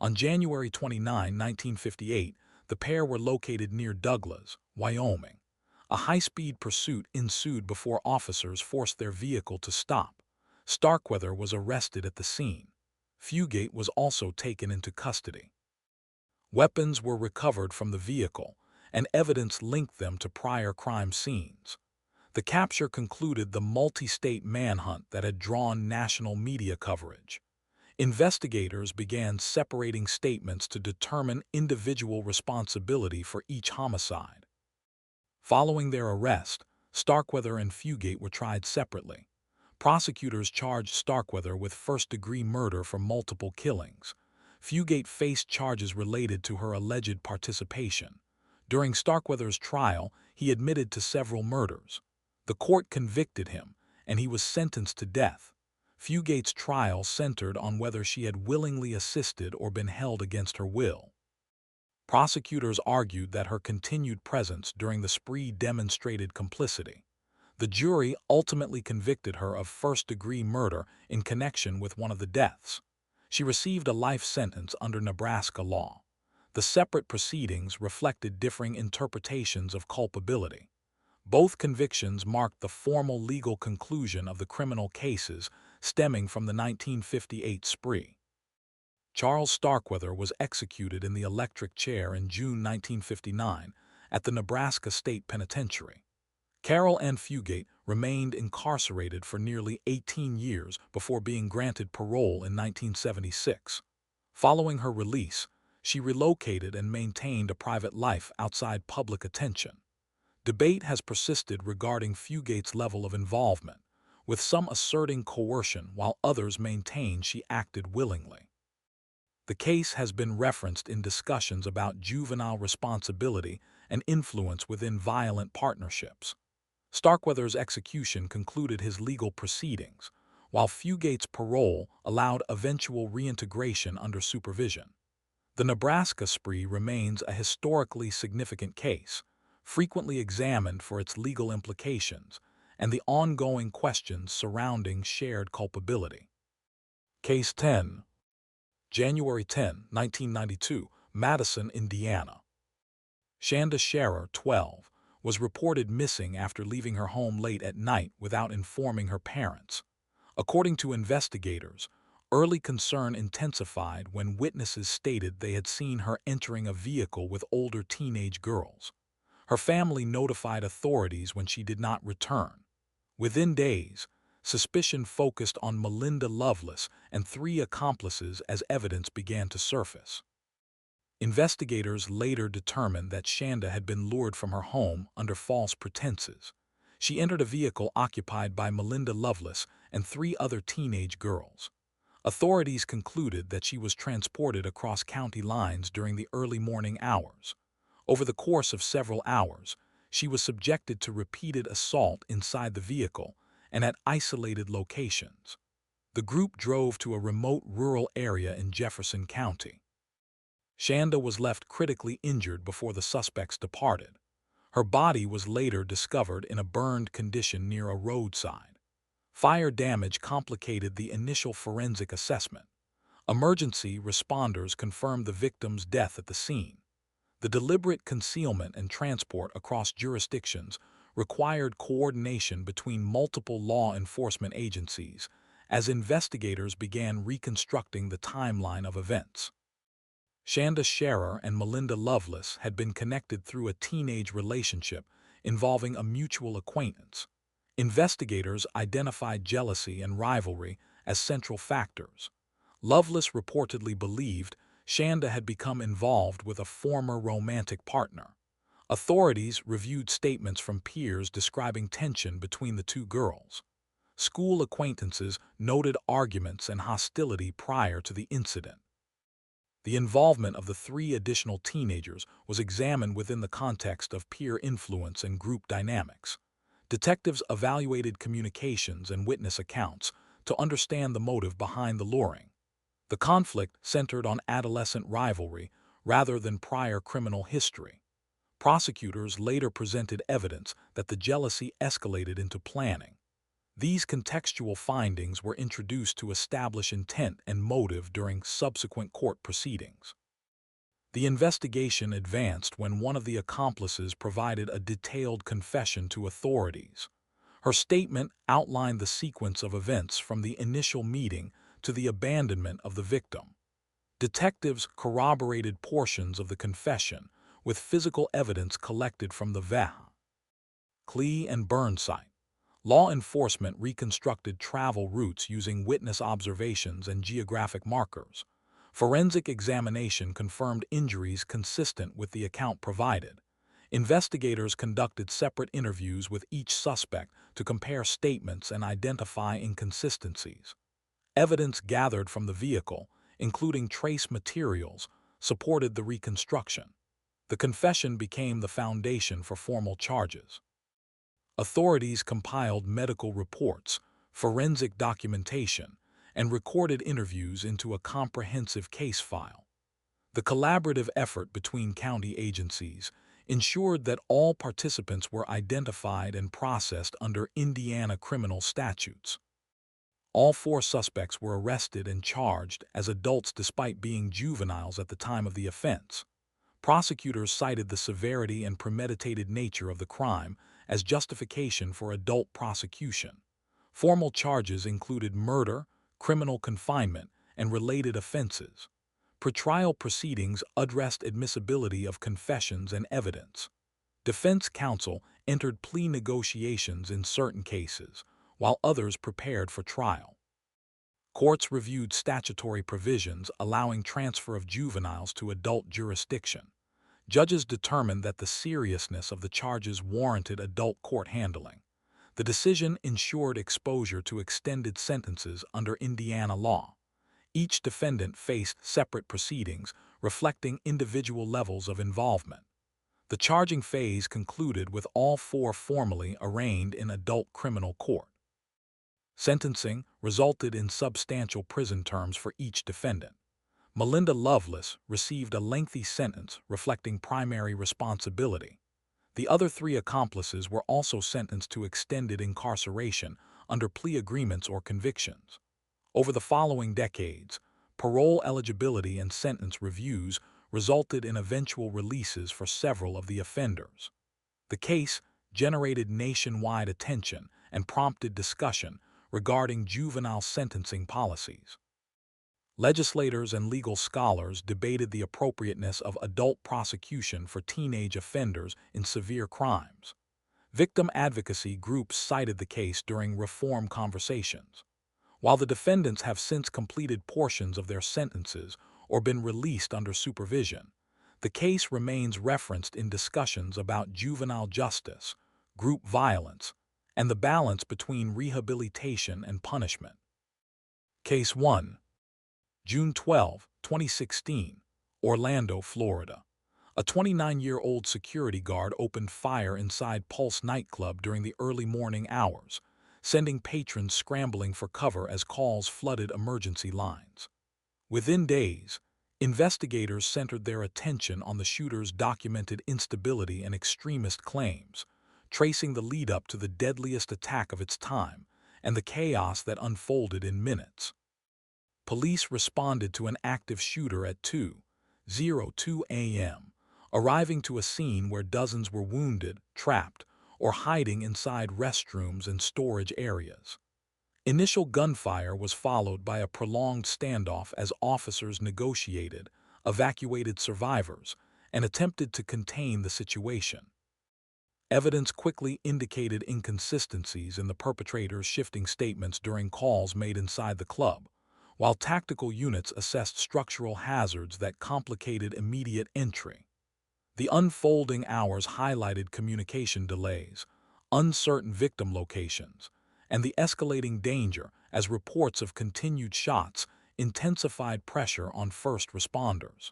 [SPEAKER 1] On January 29, 1958, the pair were located near Douglas, Wyoming. A high-speed pursuit ensued before officers forced their vehicle to stop. Starkweather was arrested at the scene. Fugate was also taken into custody. Weapons were recovered from the vehicle, and evidence linked them to prior crime scenes. The capture concluded the multi-state manhunt that had drawn national media coverage. Investigators began separating statements to determine individual responsibility for each homicide. Following their arrest, Starkweather and Fugate were tried separately. Prosecutors charged Starkweather with first-degree murder for multiple killings. Fugate faced charges related to her alleged participation. During Starkweather's trial, he admitted to several murders. The court convicted him, and he was sentenced to death. Fugate's trial centered on whether she had willingly assisted or been held against her will. Prosecutors argued that her continued presence during the spree demonstrated complicity. The jury ultimately convicted her of first-degree murder in connection with one of the deaths. She received a life sentence under Nebraska law. The separate proceedings reflected differing interpretations of culpability. Both convictions marked the formal legal conclusion of the criminal cases stemming from the 1958 spree. Charles Starkweather was executed in the electric chair in June 1959 at the Nebraska State Penitentiary. Carol Ann Fugate remained incarcerated for nearly 18 years before being granted parole in 1976. Following her release, she relocated and maintained a private life outside public attention. Debate has persisted regarding Fugate's level of involvement, with some asserting coercion while others maintain she acted willingly. The case has been referenced in discussions about juvenile responsibility and influence within violent partnerships. Starkweather's execution concluded his legal proceedings, while Fugate's parole allowed eventual reintegration under supervision. The Nebraska spree remains a historically significant case, frequently examined for its legal implications and the ongoing questions surrounding shared culpability. Case 10. January 10, 1992, Madison, Indiana. Shanda, 12, was reported missing after leaving her home late at night without informing her parents. According to investigators, early concern intensified when witnesses stated they had seen her entering a vehicle with older teenage girls. Her family notified authorities when she did not return. Within days, suspicion focused on Melinda Loveless and 3 accomplices as evidence began to surface. Investigators later determined that Shanda had been lured from her home under false pretenses. She entered a vehicle occupied by Melinda Loveless and 3 other teenage girls. Authorities concluded that she was transported across county lines during the early morning hours. Over the course of several hours, she was subjected to repeated assault inside the vehicle and at isolated locations. The group drove to a remote rural area in Jefferson County. Shanda was left critically injured before the suspects departed. Her body was later discovered in a burned condition near a roadside. Fire damage complicated the initial forensic assessment. Emergency responders confirmed the victim's death at the scene. The deliberate concealment and transport across jurisdictions required coordination between multiple law enforcement agencies as investigators began reconstructing the timeline of events. Shanda Scherer and Melinda Loveless had been connected through a teenage relationship involving a mutual acquaintance. Investigators identified jealousy and rivalry as central factors. Loveless reportedly believed Shanda had become involved with a former romantic partner. Authorities reviewed statements from peers describing tension between the 2 girls. School acquaintances noted arguments and hostility prior to the incident. The involvement of the 3 additional teenagers was examined within the context of peer influence and group dynamics. Detectives evaluated communications and witness accounts to understand the motive behind the luring. The conflict centered on adolescent rivalry rather than prior criminal history. Prosecutors later presented evidence that the jealousy escalated into planning. These contextual findings were introduced to establish intent and motive during subsequent court proceedings. The investigation advanced when one of the accomplices provided a detailed confession to authorities. Her statement outlined the sequence of events from the initial meeting to the abandonment of the victim. Detectives corroborated portions of the confession with physical evidence collected from the Clee and burn site. Law enforcement reconstructed travel routes using witness observations and geographic markers. Forensic examination confirmed injuries consistent with the account provided. Investigators conducted separate interviews with each suspect to compare statements and identify inconsistencies. Evidence gathered from the vehicle, including trace materials, supported the reconstruction. The confession became the foundation for formal charges. Authorities compiled medical reports, forensic documentation, and recorded interviews into a comprehensive case file. The collaborative effort between county agencies ensured that all participants were identified and processed under Indiana criminal statutes. All 4 suspects were arrested and charged as adults despite being juveniles at the time of the offense. Prosecutors cited the severity and premeditated nature of the crime as justification for adult prosecution. Formal charges included murder, criminal confinement, and related offenses. Pretrial proceedings addressed admissibility of confessions and evidence. Defense counsel entered plea negotiations in certain cases, while others prepared for trial. Courts reviewed statutory provisions allowing transfer of juveniles to adult jurisdiction. Judges determined that the seriousness of the charges warranted adult court handling. The decision ensured exposure to extended sentences under Indiana law. Each defendant faced separate proceedings, reflecting individual levels of involvement. The charging phase concluded with all 4 formally arraigned in adult criminal court. Sentencing resulted in substantial prison terms for each defendant. Melinda Loveless received a lengthy sentence reflecting primary responsibility. The other 3 accomplices were also sentenced to extended incarceration under plea agreements or convictions. Over the following decades, parole eligibility and sentence reviews resulted in eventual releases for several of the offenders. The case generated nationwide attention and prompted discussion regarding juvenile sentencing policies. Legislators and legal scholars debated the appropriateness of adult prosecution for teenage offenders in severe crimes. Victim advocacy groups cited the case during reform conversations. While the defendants have since completed portions of their sentences or been released under supervision, the case remains referenced in discussions about juvenile justice, group violence, and the balance between rehabilitation and punishment. Case 1. June 12, 2016, Orlando, Florida. A 29-year-old security guard opened fire inside Pulse nightclub during the early morning hours, sending patrons scrambling for cover as calls flooded emergency lines. Within days, investigators centered their attention on the shooter's documented instability and extremist claims, tracing the lead-up to the deadliest attack of its time and the chaos that unfolded in minutes. Police responded to an active shooter at 2:02 a.m., arriving to a scene where dozens were wounded, trapped, or hiding inside restrooms and storage areas. Initial gunfire was followed by a prolonged standoff as officers negotiated, evacuated survivors, and attempted to contain the situation. Evidence quickly indicated inconsistencies in the perpetrator's shifting statements during calls made inside the club, while tactical units assessed structural hazards that complicated immediate entry. The unfolding hours highlighted communication delays, uncertain victim locations, and the escalating danger as reports of continued shots intensified pressure on first responders.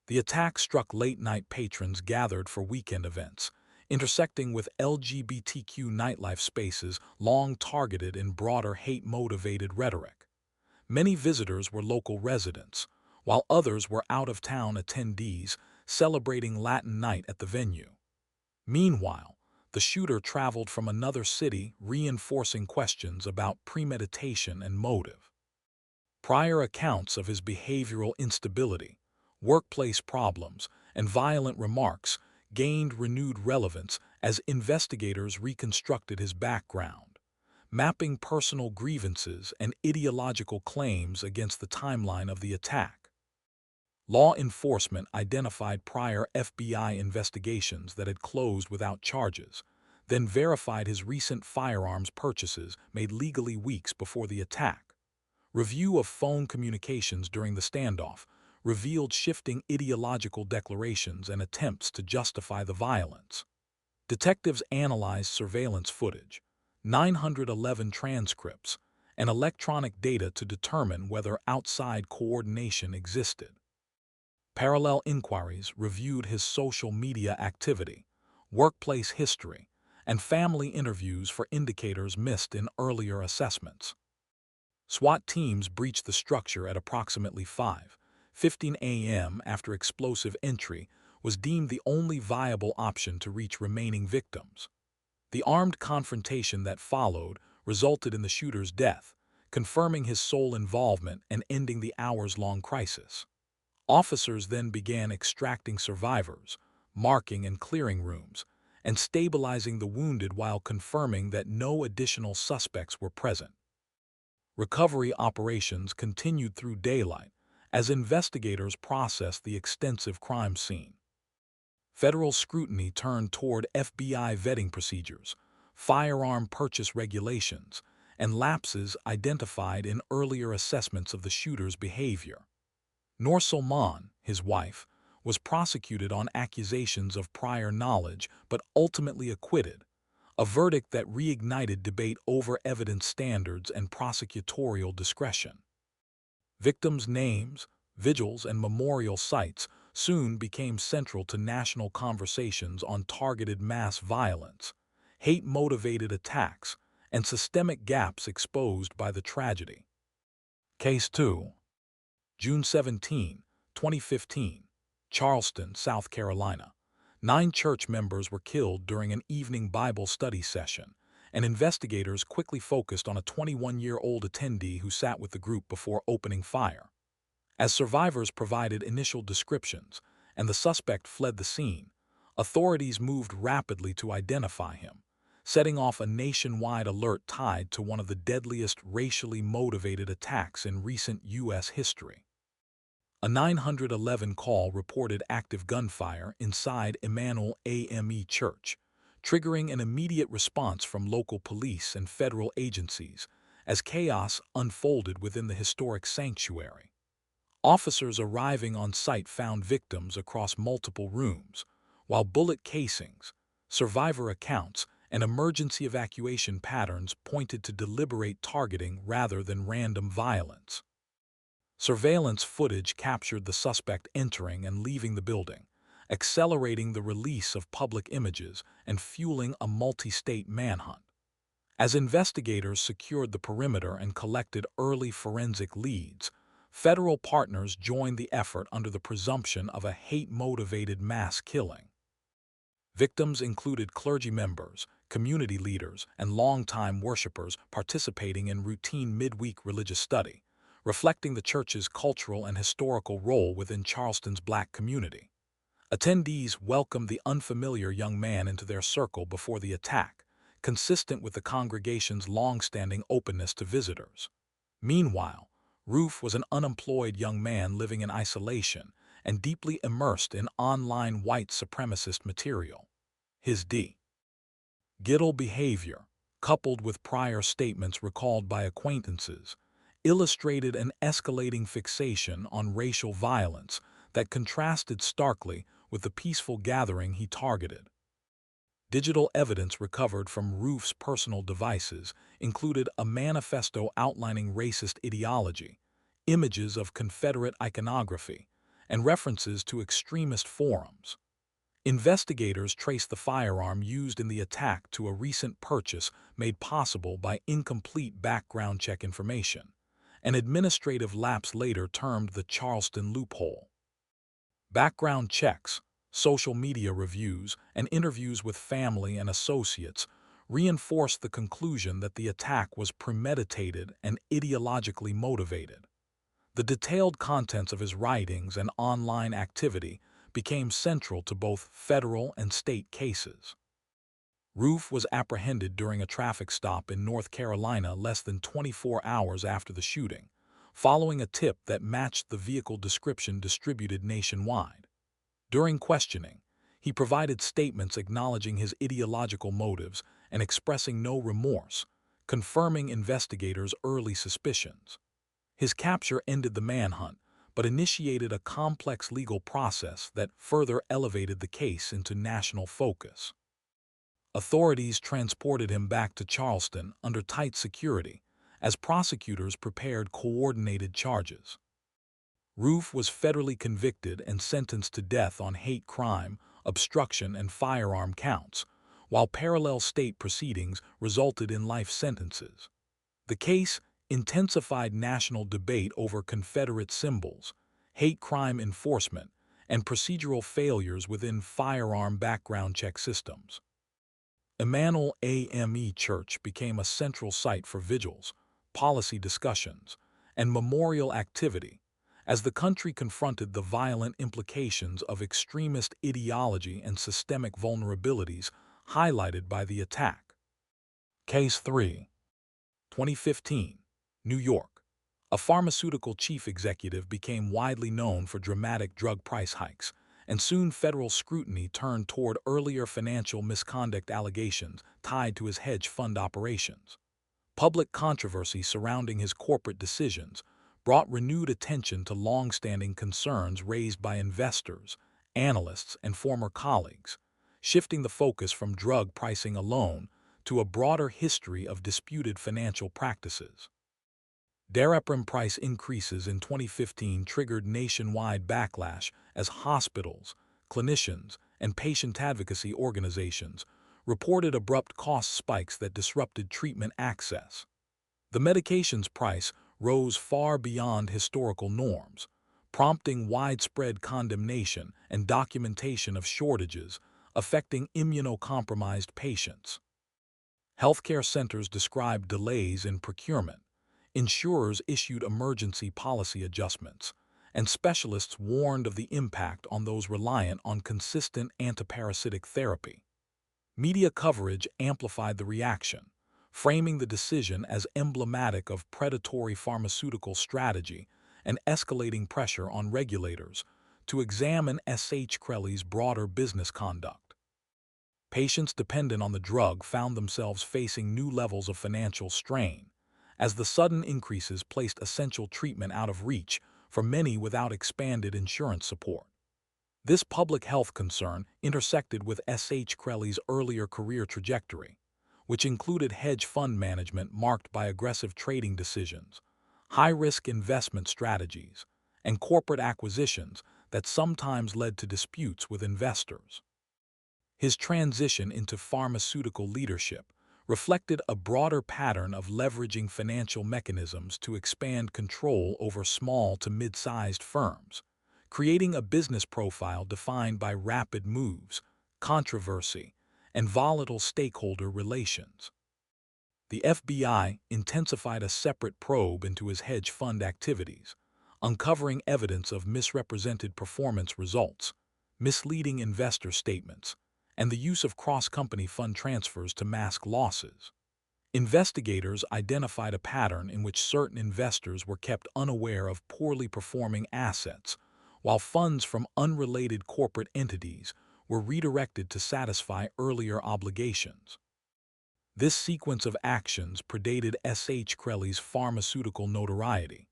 [SPEAKER 1] The attack struck late-night patrons gathered for weekend events, intersecting with LGBTQ nightlife spaces long targeted in broader hate-motivated rhetoric. Many visitors were local residents, while others were out-of-town attendees celebrating Latin night at the venue. Meanwhile, the shooter traveled from another city, reinforcing questions about premeditation and motive. Prior accounts of his behavioral instability, workplace problems, and violent remarks gained renewed relevance as investigators reconstructed his background, mapping personal grievances and ideological claims against the timeline of the attack. Law enforcement identified prior FBI investigations that had closed without charges, then verified his recent firearms purchases made legally weeks before the attack. Review of phone communications during the standoff revealed shifting ideological declarations and attempts to justify the violence. Detectives analyzed surveillance footage, 911 transcripts, and electronic data to determine whether outside coordination existed. Parallel inquiries reviewed his social media activity, workplace history, and family interviews for indicators missed in earlier assessments. SWAT teams breached the structure at approximately 5:15 a.m. after explosive entry was deemed the only viable option to reach remaining victims. The armed confrontation that followed resulted in the shooter's death, confirming his sole involvement and ending the hours-long crisis. Officers then began extracting survivors, marking and clearing rooms, and stabilizing the wounded while confirming that no additional suspects were present. Recovery operations continued through daylight as investigators processed the extensive crime scene. Federal scrutiny turned toward FBI vetting procedures, firearm purchase regulations, and lapses identified in earlier assessments of the shooter's behavior. Noor Salman, his wife, was prosecuted on accusations of prior knowledge but ultimately acquitted, a verdict that reignited debate over evidence standards and prosecutorial discretion. Victims' names, vigils, and memorial sites soon became central to national conversations on targeted mass violence, hate-motivated attacks, and systemic gaps exposed by the tragedy. Case 2. June 17, 2015, Charleston, South Carolina. 9 church members were killed during an evening Bible study session, and investigators quickly focused on a 21-year-old attendee who sat with the group before opening fire. As survivors provided initial descriptions and the suspect fled the scene, authorities moved rapidly to identify him, setting off a nationwide alert tied to one of the deadliest racially motivated attacks in recent U.S. history. A 911 call reported active gunfire inside Emmanuel AME Church, triggering an immediate response from local police and federal agencies as chaos unfolded within the historic sanctuary. Officers arriving on site found victims across multiple rooms, while bullet casings, survivor accounts, and emergency evacuation patterns pointed to deliberate targeting rather than random violence. Surveillance footage captured the suspect entering and leaving the building, accelerating the release of public images and fueling a multi-state manhunt. As investigators secured the perimeter and collected early forensic leads, federal partners joined the effort under the presumption of a hate-motivated mass killing. Victims included clergy members, community leaders, and longtime worshipers participating in routine midweek religious study, reflecting the church's cultural and historical role within Charleston's Black community. Attendees welcomed the unfamiliar young man into their circle before the attack, consistent with the congregation's long-standing openness to visitors. Meanwhile, Roof was an unemployed young man living in isolation and deeply immersed in online white supremacist material. His Gittle behavior, coupled with prior statements recalled by acquaintances, illustrated an escalating fixation on racial violence that contrasted starkly with the peaceful gathering he targeted. Digital evidence recovered from Roof's personal devices included a manifesto outlining racist ideology, images of Confederate iconography, and references to extremist forums. Investigators traced the firearm used in the attack to a recent purchase made possible by incomplete background check information, an administrative lapse later termed the Charleston loophole. Background checks, social media reviews, and interviews with family and associates reinforced the conclusion that the attack was premeditated and ideologically motivated. The detailed contents of his writings and online activity became central to both federal and state cases. Roof was apprehended during a traffic stop in North Carolina less than 24 hours after the shooting, following a tip that matched the vehicle description distributed nationwide. During questioning, he provided statements acknowledging his ideological motives and expressing no remorse, confirming investigators' early suspicions. His capture ended the manhunt, but initiated a complex legal process that further elevated the case into national focus. Authorities transported him back to Charleston under tight security as prosecutors prepared coordinated charges. Roof was federally convicted and sentenced to death on hate crime, obstruction, and firearm counts, while parallel state proceedings resulted in life sentences. The case intensified national debate over Confederate symbols, hate crime enforcement, and procedural failures within firearm background check systems. Emmanuel AME Church became a central site for vigils, policy discussions, and memorial activity as the country confronted the violent implications of extremist ideology and systemic vulnerabilities highlighted by the attack. Case 3. 2015. New York. A pharmaceutical chief executive became widely known for dramatic drug price hikes, and soon federal scrutiny turned toward earlier financial misconduct allegations tied to his hedge fund operations. Public controversy surrounding his corporate decisions brought renewed attention to long-standing concerns raised by investors, analysts, and former colleagues, shifting the focus from drug pricing alone to a broader history of disputed financial practices. Daraprim price increases in 2015 triggered nationwide backlash as hospitals, clinicians, and patient advocacy organizations reported abrupt cost spikes that disrupted treatment access. The medication's price rose far beyond historical norms, prompting widespread condemnation and documentation of shortages affecting immunocompromised patients. Healthcare centers described delays in procurement, insurers issued emergency policy adjustments, and specialists warned of the impact on those reliant on consistent antiparasitic therapy. Media coverage amplified the reaction, framing the decision as emblematic of predatory pharmaceutical strategy and escalating pressure on regulators to examine S.H. Crelly's broader business conduct. Patients dependent on the drug found themselves facing new levels of financial strain, as the sudden increases placed essential treatment out of reach for many without expanded insurance support. This public health concern intersected with S.H. Crelly's earlier career trajectory. which included hedge fund management marked by aggressive trading decisions, high-risk investment strategies, and corporate acquisitions that sometimes led to disputes with investors. His transition into pharmaceutical leadership reflected a broader pattern of leveraging financial mechanisms to expand control over small to mid-sized firms, creating a business profile defined by rapid moves, controversy, and volatile stakeholder relations. The FBI intensified a separate probe into his hedge fund activities, uncovering evidence of misrepresented performance results, misleading investor statements, and the use of cross-company fund transfers to mask losses. Investigators identified a pattern in which certain investors were kept unaware of poorly performing assets, while funds from unrelated corporate entities were redirected to satisfy earlier obligations. This sequence of actions predated S.H. Crelly's pharmaceutical notoriety,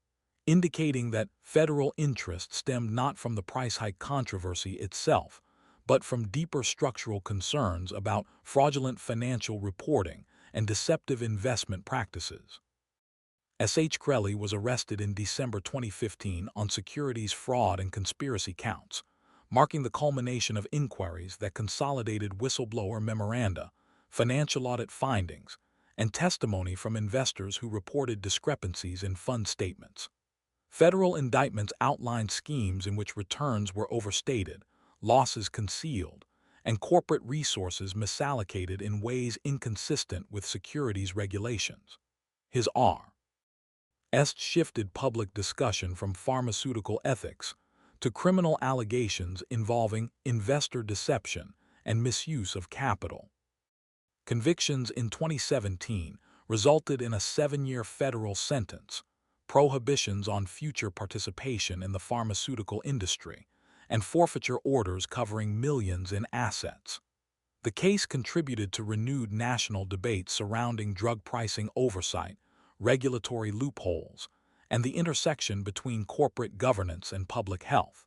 [SPEAKER 1] indicating that federal interest stemmed not from the price hike controversy itself, but from deeper structural concerns about fraudulent financial reporting and deceptive investment practices. S.H. Crelly was arrested in December 2015 on securities fraud and conspiracy counts, marking the culmination of inquiries that consolidated whistleblower memoranda, financial audit findings, and testimony from investors who reported discrepancies in fund statements. Federal indictments outlined schemes in which returns were overstated, losses concealed, and corporate resources misallocated in ways inconsistent with securities regulations. His R.S. shifted public discussion from pharmaceutical ethics to criminal allegations involving investor deception and misuse of capital. Convictions in 2017 resulted in a 7-year federal sentence, prohibitions on future participation in the pharmaceutical industry, and forfeiture orders covering millions in assets. The case contributed to renewed national debate surrounding drug pricing oversight, regulatory loopholes, and the intersection between corporate governance and public health.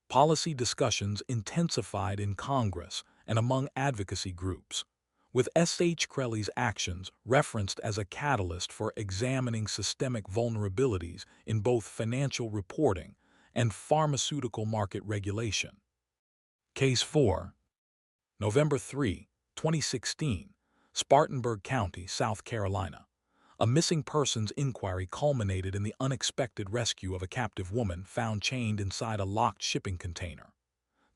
[SPEAKER 1] Policy discussions intensified in Congress and among advocacy groups, with S.H. Crelly's actions referenced as a catalyst for examining systemic vulnerabilities in both financial reporting and pharmaceutical market regulation. Case 4. November 3, 2016, Spartanburg County, South Carolina. A missing persons inquiry culminated in the unexpected rescue of a captive woman found chained inside a locked shipping container.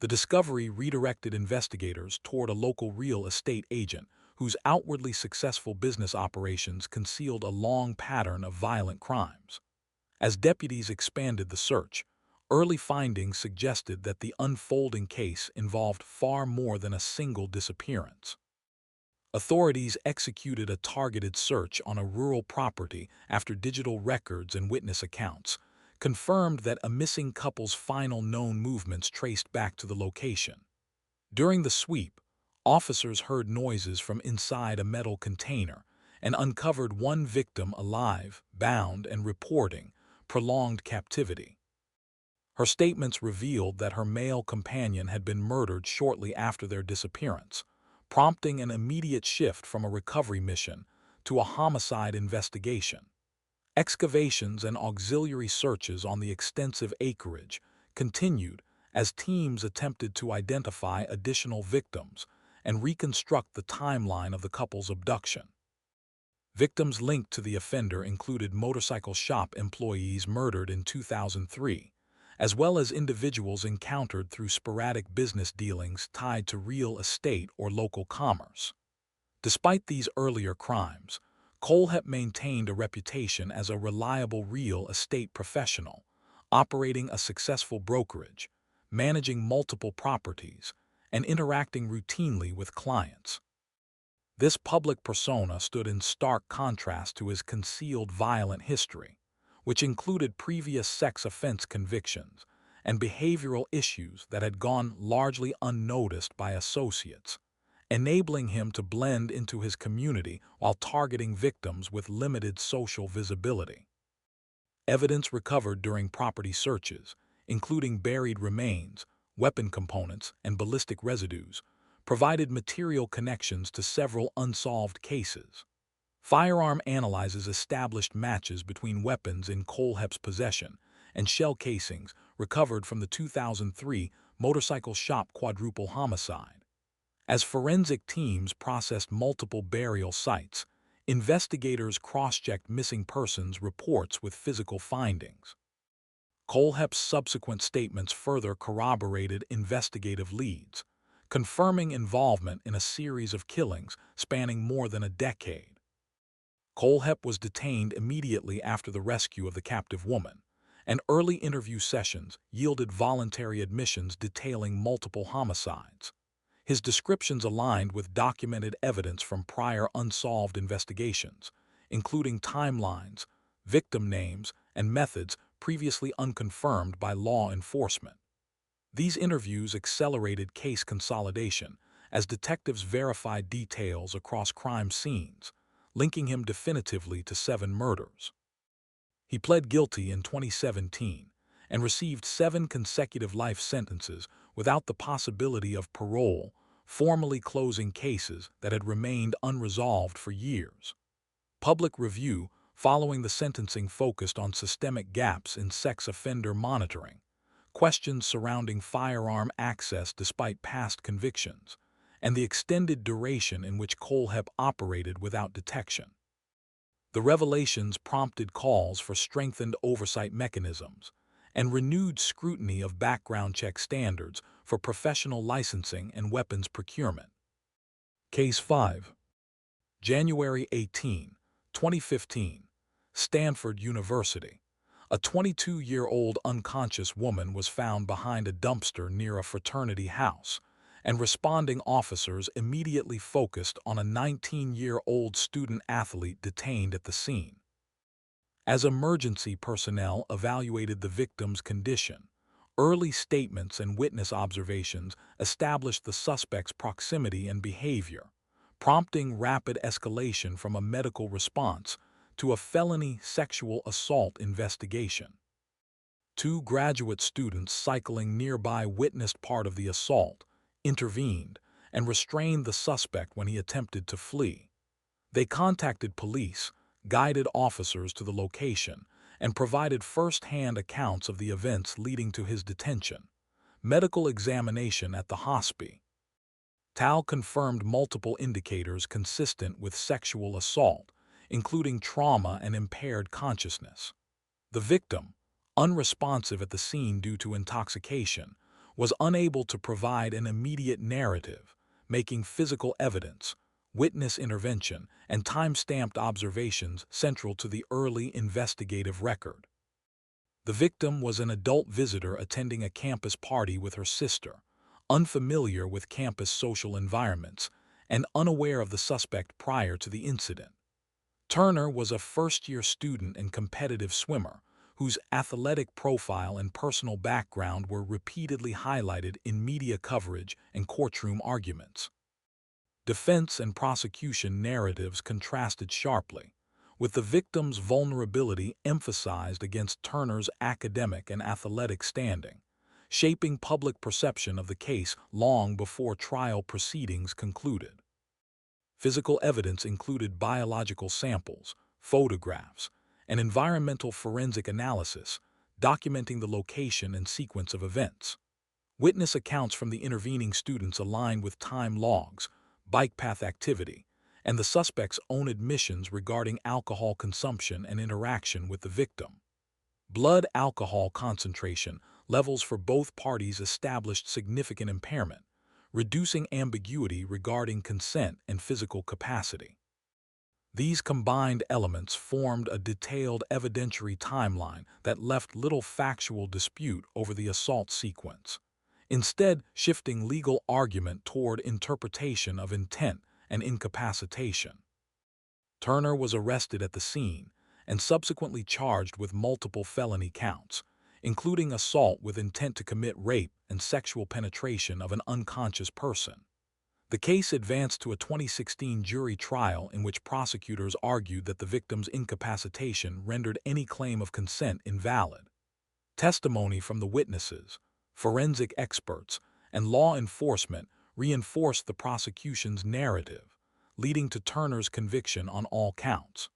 [SPEAKER 1] The discovery redirected investigators toward a local real estate agent whose outwardly successful business operations concealed a long pattern of violent crimes. As deputies expanded the search, early findings suggested that the unfolding case involved far more than a single disappearance. Authorities executed a targeted search on a rural property after digital records and witness accounts confirmed that a missing couple's final known movements traced back to the location. During the sweep, officers heard noises from inside a metal container and uncovered one victim alive, bound, and reporting prolonged captivity. Her statements revealed that her male companion had been murdered shortly after their disappearance, prompting an immediate shift from a recovery mission to a homicide investigation. Excavations and auxiliary searches on the extensive acreage continued as teams attempted to identify additional victims and reconstruct the timeline of the couple's abduction. Victims linked to the offender included motorcycle shop employees murdered in 2003, as well as individuals encountered through sporadic business dealings tied to real estate or local commerce. Despite these earlier crimes, Kohlhepp maintained a reputation as a reliable real estate professional, operating a successful brokerage, managing multiple properties, and interacting routinely with clients. This public persona stood in stark contrast to his concealed violent history, which included previous sex offense convictions and behavioral issues that had gone largely unnoticed by associates, enabling him to blend into his community while targeting victims with limited social visibility. Evidence recovered during property searches, including buried remains, weapon components, and ballistic residues, provided material connections to several unsolved cases. Firearm analyses established matches between weapons in Kohlhepp's possession and shell casings recovered from the 2003 motorcycle shop quadruple homicide. As forensic teams processed multiple burial sites, investigators cross-checked missing persons reports with physical findings. Kohlhepp's subsequent statements further corroborated investigative leads, confirming involvement in a series of killings spanning more than a decade. Kohlhepp was detained immediately after the rescue of the captive woman, and early interview sessions yielded voluntary admissions detailing multiple homicides. His descriptions aligned with documented evidence from prior unsolved investigations, including timelines, victim names, and methods previously unconfirmed by law enforcement. These interviews accelerated case consolidation as detectives verified details across crime scenes, linking him definitively to 7 murders. He pled guilty in 2017 and received 7 consecutive life sentences without the possibility of parole, formally closing cases that had remained unresolved for years. Public review following the sentencing focused on systemic gaps in sex offender monitoring, questions surrounding firearm access despite past convictions, and the extended duration in which Kohlhepp operated without detection. The revelations prompted calls for strengthened oversight mechanisms and renewed scrutiny of background check standards for professional licensing and weapons procurement. Case 5. January 18, 2015, Stanford University. A 22-year-old unconscious woman was found behind a dumpster near a fraternity house, and responding officers immediately focused on a 19-year-old student-athlete detained at the scene. As emergency personnel evaluated the victim's condition, early statements and witness observations established the suspect's proximity and behavior, prompting rapid escalation from a medical response to a felony sexual assault investigation. 2 graduate students cycling nearby witnessed part of the assault, intervened, and restrained the suspect when he attempted to flee. They contacted police, guided officers to the location, and provided first-hand accounts of the events leading to his detention. Medical examination at the hospital confirmed multiple indicators consistent with sexual assault, including trauma and impaired consciousness. The victim, unresponsive at the scene due to intoxication, was unable to provide an immediate narrative, making physical evidence, witness intervention, and time-stamped observations central to the early investigative record. The victim was an adult visitor attending a campus party with her sister, unfamiliar with campus social environments, and unaware of the suspect prior to the incident. Turner was a first-year student and competitive swimmer, whose athletic profile and personal background were repeatedly highlighted in media coverage and courtroom arguments. Defense and prosecution narratives contrasted sharply, with the victim's vulnerability emphasized against Turner's academic and athletic standing, shaping public perception of the case long before trial proceedings concluded. Physical evidence included biological samples, photographs, and environmental forensic analysis, documenting the location and sequence of events. Witness accounts from the intervening students aligned with time logs, bike path activity, and the suspect's own admissions regarding alcohol consumption and interaction with the victim. Blood alcohol concentration levels for both parties established significant impairment, reducing ambiguity regarding consent and physical capacity. These combined elements formed a detailed evidentiary timeline that left little factual dispute over the assault sequence, instead shifting legal argument toward interpretation of intent and incapacitation. Turner was arrested at the scene and subsequently charged with multiple felony counts, including assault with intent to commit rape and sexual penetration of an unconscious person. The case advanced to a 2016 jury trial in which prosecutors argued that the victim's incapacitation rendered any claim of consent invalid. Testimony from the witnesses, forensic experts, and law enforcement reinforced the prosecution's narrative, leading to Turner's conviction on all counts.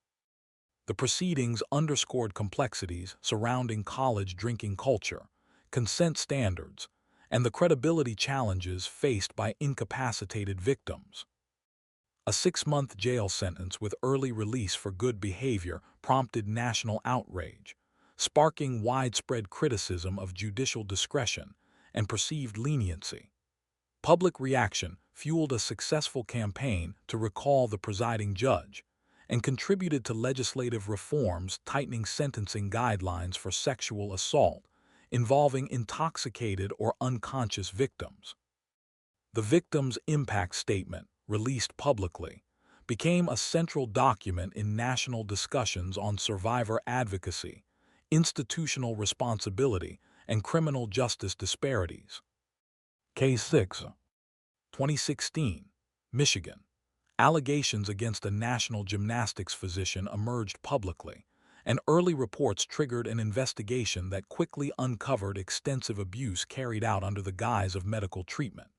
[SPEAKER 1] The proceedings underscored complexities surrounding college drinking culture, consent standards, and the credibility challenges faced by incapacitated victims. A 6-month jail sentence with early release for good behavior prompted national outrage, sparking widespread criticism of judicial discretion and perceived leniency. Public reaction fueled a successful campaign to recall the presiding judge and contributed to legislative reforms tightening sentencing guidelines for sexual assault involving intoxicated or unconscious victims. The Victims' Impact Statement, released publicly, became a central document in national discussions on survivor advocacy, institutional responsibility, and criminal justice disparities. Case 6. 2016, Michigan. Allegations against a national gymnastics physician emerged publicly, and early reports triggered an investigation that quickly uncovered extensive abuse carried out under the guise of medical treatment.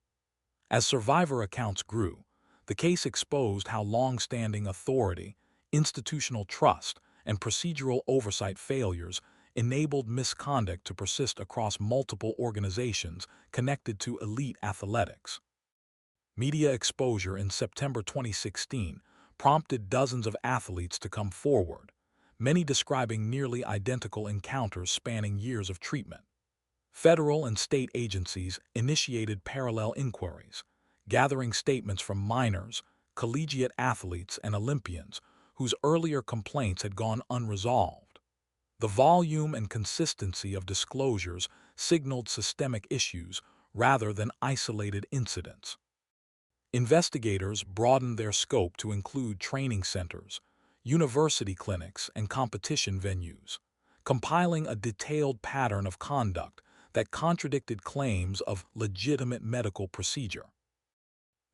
[SPEAKER 1] As survivor accounts grew, the case exposed how long-standing authority, institutional trust, and procedural oversight failures enabled misconduct to persist across multiple organizations connected to elite athletics. Media exposure in September 2016 prompted dozens of athletes to come forward, many describing nearly identical encounters spanning years of treatment. Federal and state agencies initiated parallel inquiries, gathering statements from minors, collegiate athletes, and Olympians whose earlier complaints had gone unresolved. The volume and consistency of disclosures signaled systemic issues rather than isolated incidents. Investigators broadened their scope to include training centers, university clinics, and competition venues, compiling a detailed pattern of conduct that contradicted claims of legitimate medical procedure.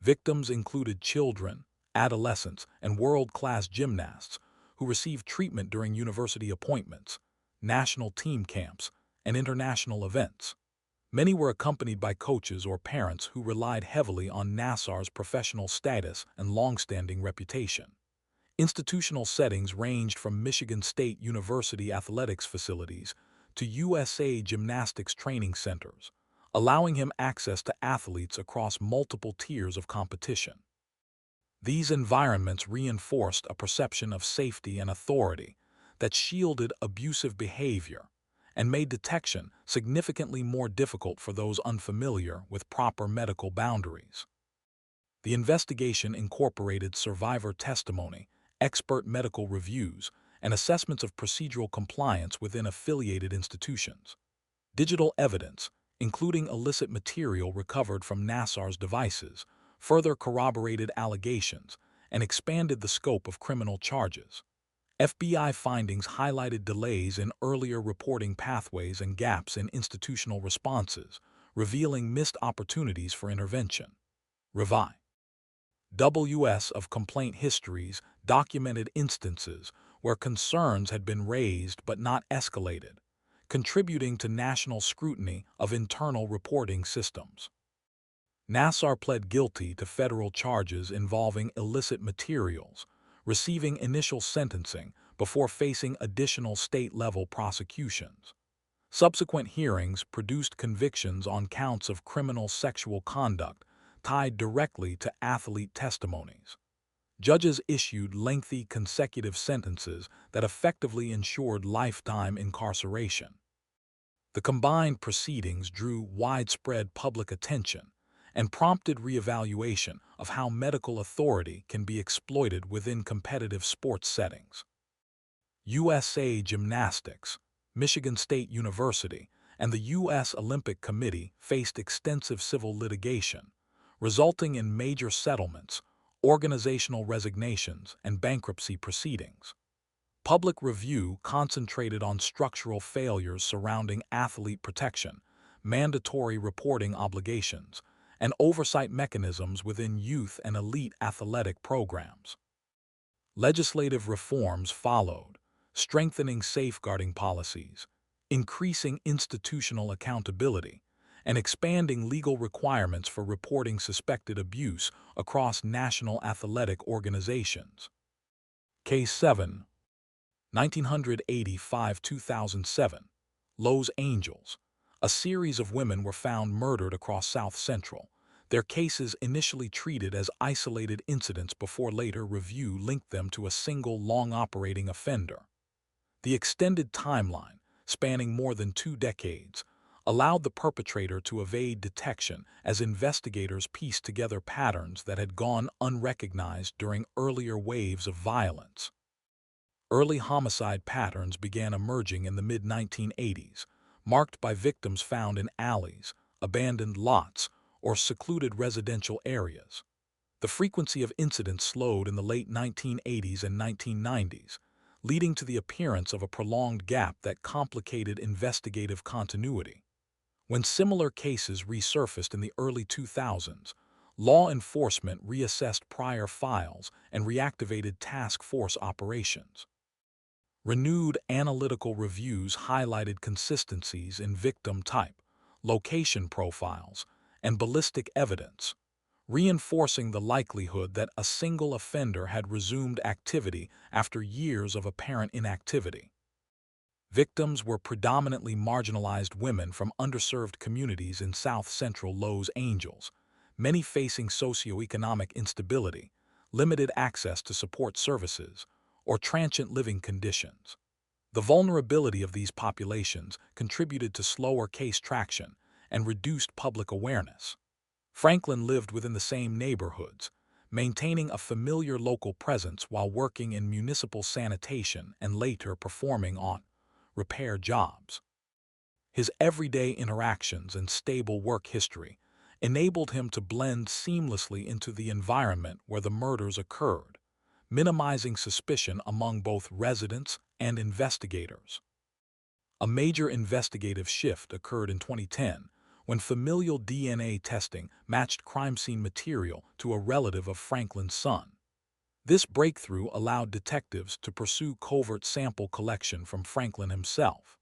[SPEAKER 1] Victims included children, adolescents, and world-class gymnasts who received treatment during university appointments, national team camps, and international events. Many were accompanied by coaches or parents who relied heavily on Nassar's professional status and long-standing reputation. Institutional settings ranged from Michigan State University athletics facilities to USA Gymnastics training centers, allowing him access to athletes across multiple tiers of competition. These environments reinforced a perception of safety and authority that shielded abusive behavior and made detection significantly more difficult for those unfamiliar with proper medical boundaries. The investigation incorporated survivor testimony, expert medical reviews, and assessments of procedural compliance within affiliated institutions. Digital evidence, including illicit material recovered from Nassar's devices, further corroborated allegations and expanded the scope of criminal charges. FBI findings highlighted delays in earlier reporting pathways and gaps in institutional responses, revealing missed opportunities for intervention. Revi. WS of complaint histories documented instances where concerns had been raised but not escalated, contributing to national scrutiny of internal reporting systems. Nassar pled guilty to federal charges involving illicit materials, receiving initial sentencing before facing additional state-level prosecutions. Subsequent hearings produced convictions on counts of criminal sexual conduct tied directly to athlete testimonies. Judges issued lengthy consecutive sentences that effectively ensured lifetime incarceration. The combined proceedings drew widespread public attention and prompted reevaluation of how medical authority can be exploited within competitive sports settings. USA Gymnastics, Michigan State University, and the U.S. Olympic Committee faced extensive civil litigation, resulting in major settlements, organizational resignations, and bankruptcy proceedings. Public review concentrated on structural failures surrounding athlete protection, mandatory reporting obligations, and oversight mechanisms within youth and elite athletic programs. Legislative reforms followed, strengthening safeguarding policies, increasing institutional accountability, and expanding legal requirements for reporting suspected abuse across national athletic organizations. Case 7, 1985-2007, Los Angeles. A series of women were found murdered across South Central, their cases initially treated as isolated incidents before later review linked them to a single long-operating offender. The extended timeline, spanning more than 2 decades, allowed the perpetrator to evade detection as investigators pieced together patterns that had gone unrecognized during earlier waves of violence. Early homicide patterns began emerging in the mid-1980s, marked by victims found in alleys, abandoned lots, or secluded residential areas. The frequency of incidents slowed in the late 1980s and 1990s, leading to the appearance of a prolonged gap that complicated investigative continuity. When similar cases resurfaced in the early 2000s, law enforcement reassessed prior files and reactivated task force operations. Renewed analytical reviews highlighted consistencies in victim type, location profiles, and ballistic evidence, reinforcing the likelihood that a single offender had resumed activity after years of apparent inactivity. Victims were predominantly marginalized women from underserved communities in South Central Los Angeles, many facing socioeconomic instability, limited access to support services, or transient living conditions. The vulnerability of these populations contributed to slower case traction and reduced public awareness. Franklin lived within the same neighborhoods, maintaining a familiar local presence while working in municipal sanitation and later performing on repair jobs. His everyday interactions and stable work history enabled him to blend seamlessly into the environment where the murders occurred, minimizing suspicion among both residents and investigators. A major investigative shift occurred in 2010 when familial DNA testing matched crime scene material to a relative of Franklin's son. This breakthrough allowed detectives to pursue covert sample collection from Franklin himself.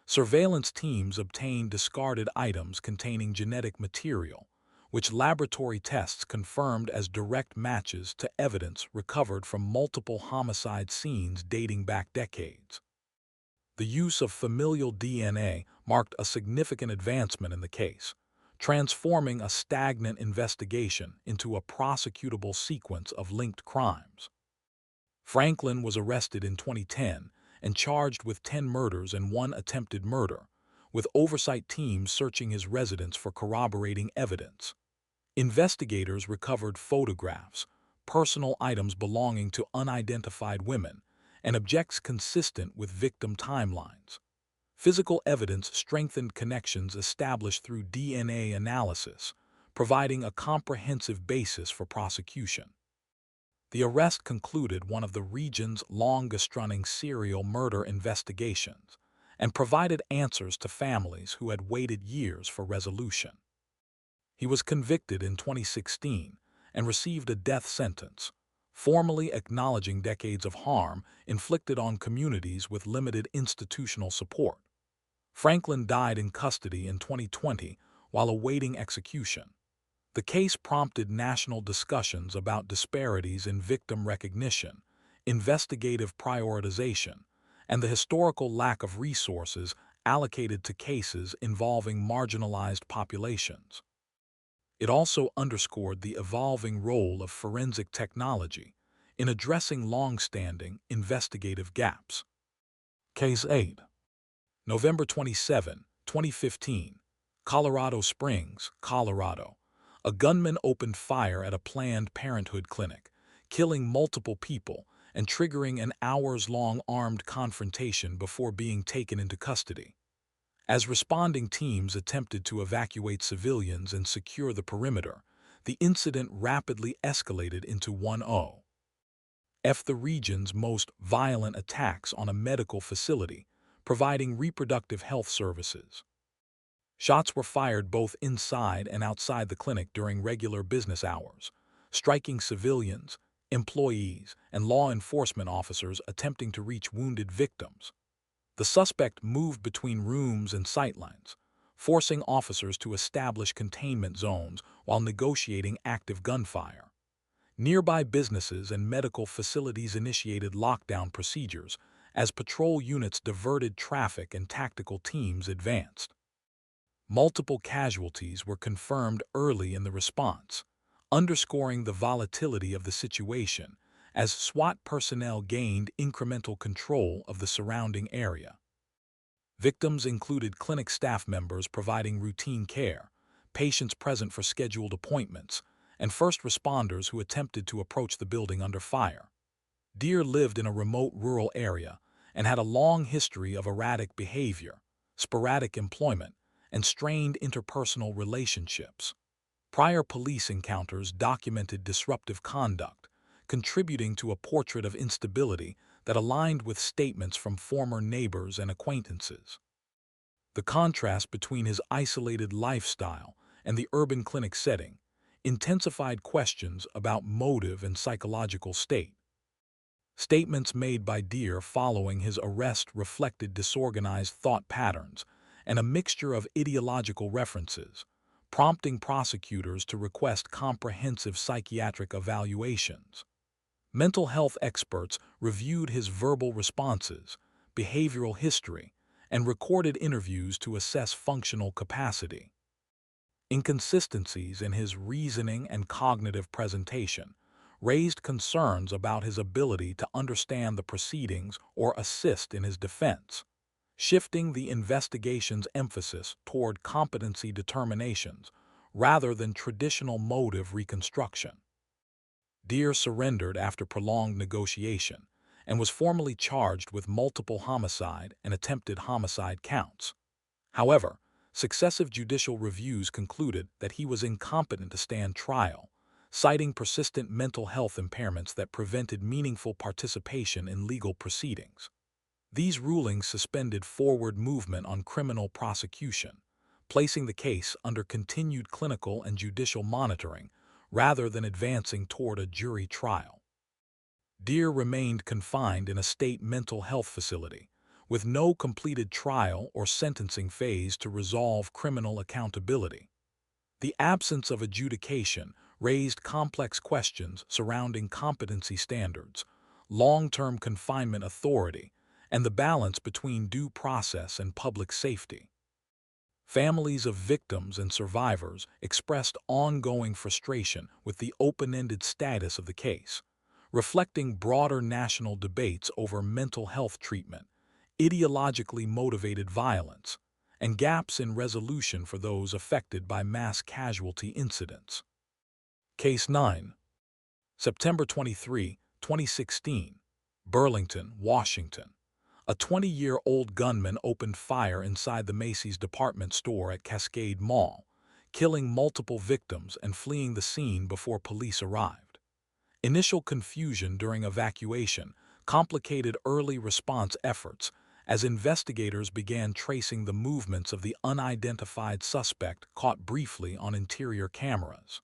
[SPEAKER 1] Surveillance teams obtained discarded items containing genetic material, which laboratory tests confirmed as direct matches to evidence recovered from multiple homicide scenes dating back decades. The use of familial DNA marked a significant advancement in the case, transforming a stagnant investigation into a prosecutable sequence of linked crimes. Franklin was arrested in 2010 and charged with 10 murders and 1 attempted murder, with oversight teams searching his residence for corroborating evidence. Investigators recovered photographs, personal items belonging to unidentified women, and objects consistent with victim timelines. Physical evidence strengthened connections established through DNA analysis, providing a comprehensive basis for prosecution. The arrest concluded one of the region's longest-running serial murder investigations and provided answers to families who had waited years for resolution. He was convicted in 2016 and received a death sentence, formally acknowledging decades of harm inflicted on communities with limited institutional support. Franklin died in custody in 2020 while awaiting execution. The case prompted national discussions about disparities in victim recognition, investigative prioritization, and the historical lack of resources allocated to cases involving marginalized populations. It also underscored the evolving role of forensic technology in addressing long-standing investigative gaps. Case 8. November 27, 2015, Colorado Springs, Colorado. A gunman opened fire at a Planned Parenthood clinic, killing multiple people and triggering an hours-long armed confrontation before being taken into custody. As responding teams attempted to evacuate civilians and secure the perimeter, the incident rapidly escalated into one of the region's most violent attacks on a medical facility, providing reproductive health services. Shots were fired both inside and outside the clinic during regular business hours, striking civilians, employees, and law enforcement officers attempting to reach wounded victims. The suspect moved between rooms and sightlines, forcing officers to establish containment zones while negotiating active gunfire. Nearby businesses and medical facilities initiated lockdown procedures as patrol units diverted traffic and tactical teams advanced. Multiple casualties were confirmed early in the response, underscoring the volatility of the situation as SWAT personnel gained incremental control of the surrounding area. Victims included clinic staff members providing routine care, patients present for scheduled appointments, and first responders who attempted to approach the building under fire. Deer lived in a remote rural area and had a long history of erratic behavior, sporadic employment, and strained interpersonal relationships. Prior police encounters documented disruptive conduct, contributing to a portrait of instability that aligned with statements from former neighbors and acquaintances. The contrast between his isolated lifestyle and the urban clinic setting intensified questions about motive and psychological state. Statements made by Deer following his arrest reflected disorganized thought patterns and a mixture of ideological references, prompting prosecutors to request comprehensive psychiatric evaluations. Mental health experts reviewed his verbal responses, behavioral history, and recorded interviews to assess functional capacity. Inconsistencies in his reasoning and cognitive presentation raised concerns about his ability to understand the proceedings or assist in his defense, shifting the investigation's emphasis toward competency determinations rather than traditional motive reconstruction. Deer surrendered after prolonged negotiation and was formally charged with multiple homicide and attempted homicide counts. However, successive judicial reviews concluded that he was incompetent to stand trial, citing persistent mental health impairments that prevented meaningful participation in legal proceedings. These rulings suspended forward movement on criminal prosecution, placing the case under continued clinical and judicial monitoring rather than advancing toward a jury trial. Deer remained confined in a state mental health facility, with no completed trial or sentencing phase to resolve criminal accountability. The absence of adjudication raised complex questions surrounding competency standards, long-term confinement authority, and the balance between due process and public safety. Families of victims and survivors expressed ongoing frustration with the open-ended status of the case, reflecting broader national debates over mental health treatment, ideologically motivated violence, and gaps in resolution for those affected by mass casualty incidents. Case 9. September 23, 2016, Burlington, Washington. A 20-year-old gunman opened fire inside the Macy's department store at Cascade Mall, killing multiple victims and fleeing the scene before police arrived. Initial confusion during evacuation complicated early response efforts as investigators began tracing the movements of the unidentified suspect caught briefly on interior cameras.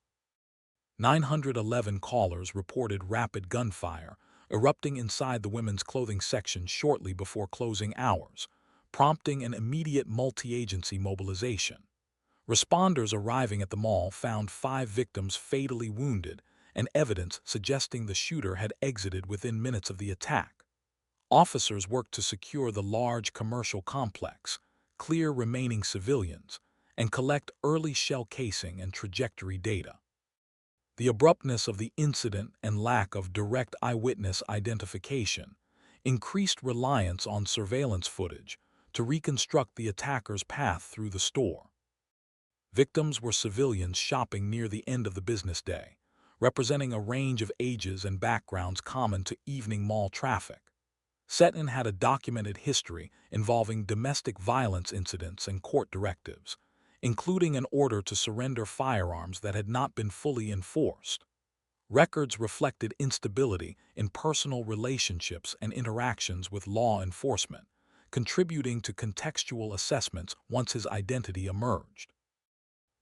[SPEAKER 1] 911 callers reported rapid gunfire erupting inside the women's clothing section shortly before closing hours, prompting an immediate multi-agency mobilization. Responders arriving at the mall found 5 victims fatally wounded and evidence suggesting the shooter had exited within minutes of the attack. Officers worked to secure the large commercial complex, clear remaining civilians, and collect early shell casing and trajectory data. The abruptness of the incident and lack of direct eyewitness identification increased reliance on surveillance footage to reconstruct the attacker's path through the store. Victims were civilians shopping near the end of the business day, representing a range of ages and backgrounds common to evening mall traffic. Seton had a documented history involving domestic violence incidents and court directives, including an order to surrender firearms that had not been fully enforced. Records reflected instability in personal relationships and interactions with law enforcement, contributing to contextual assessments once his identity emerged.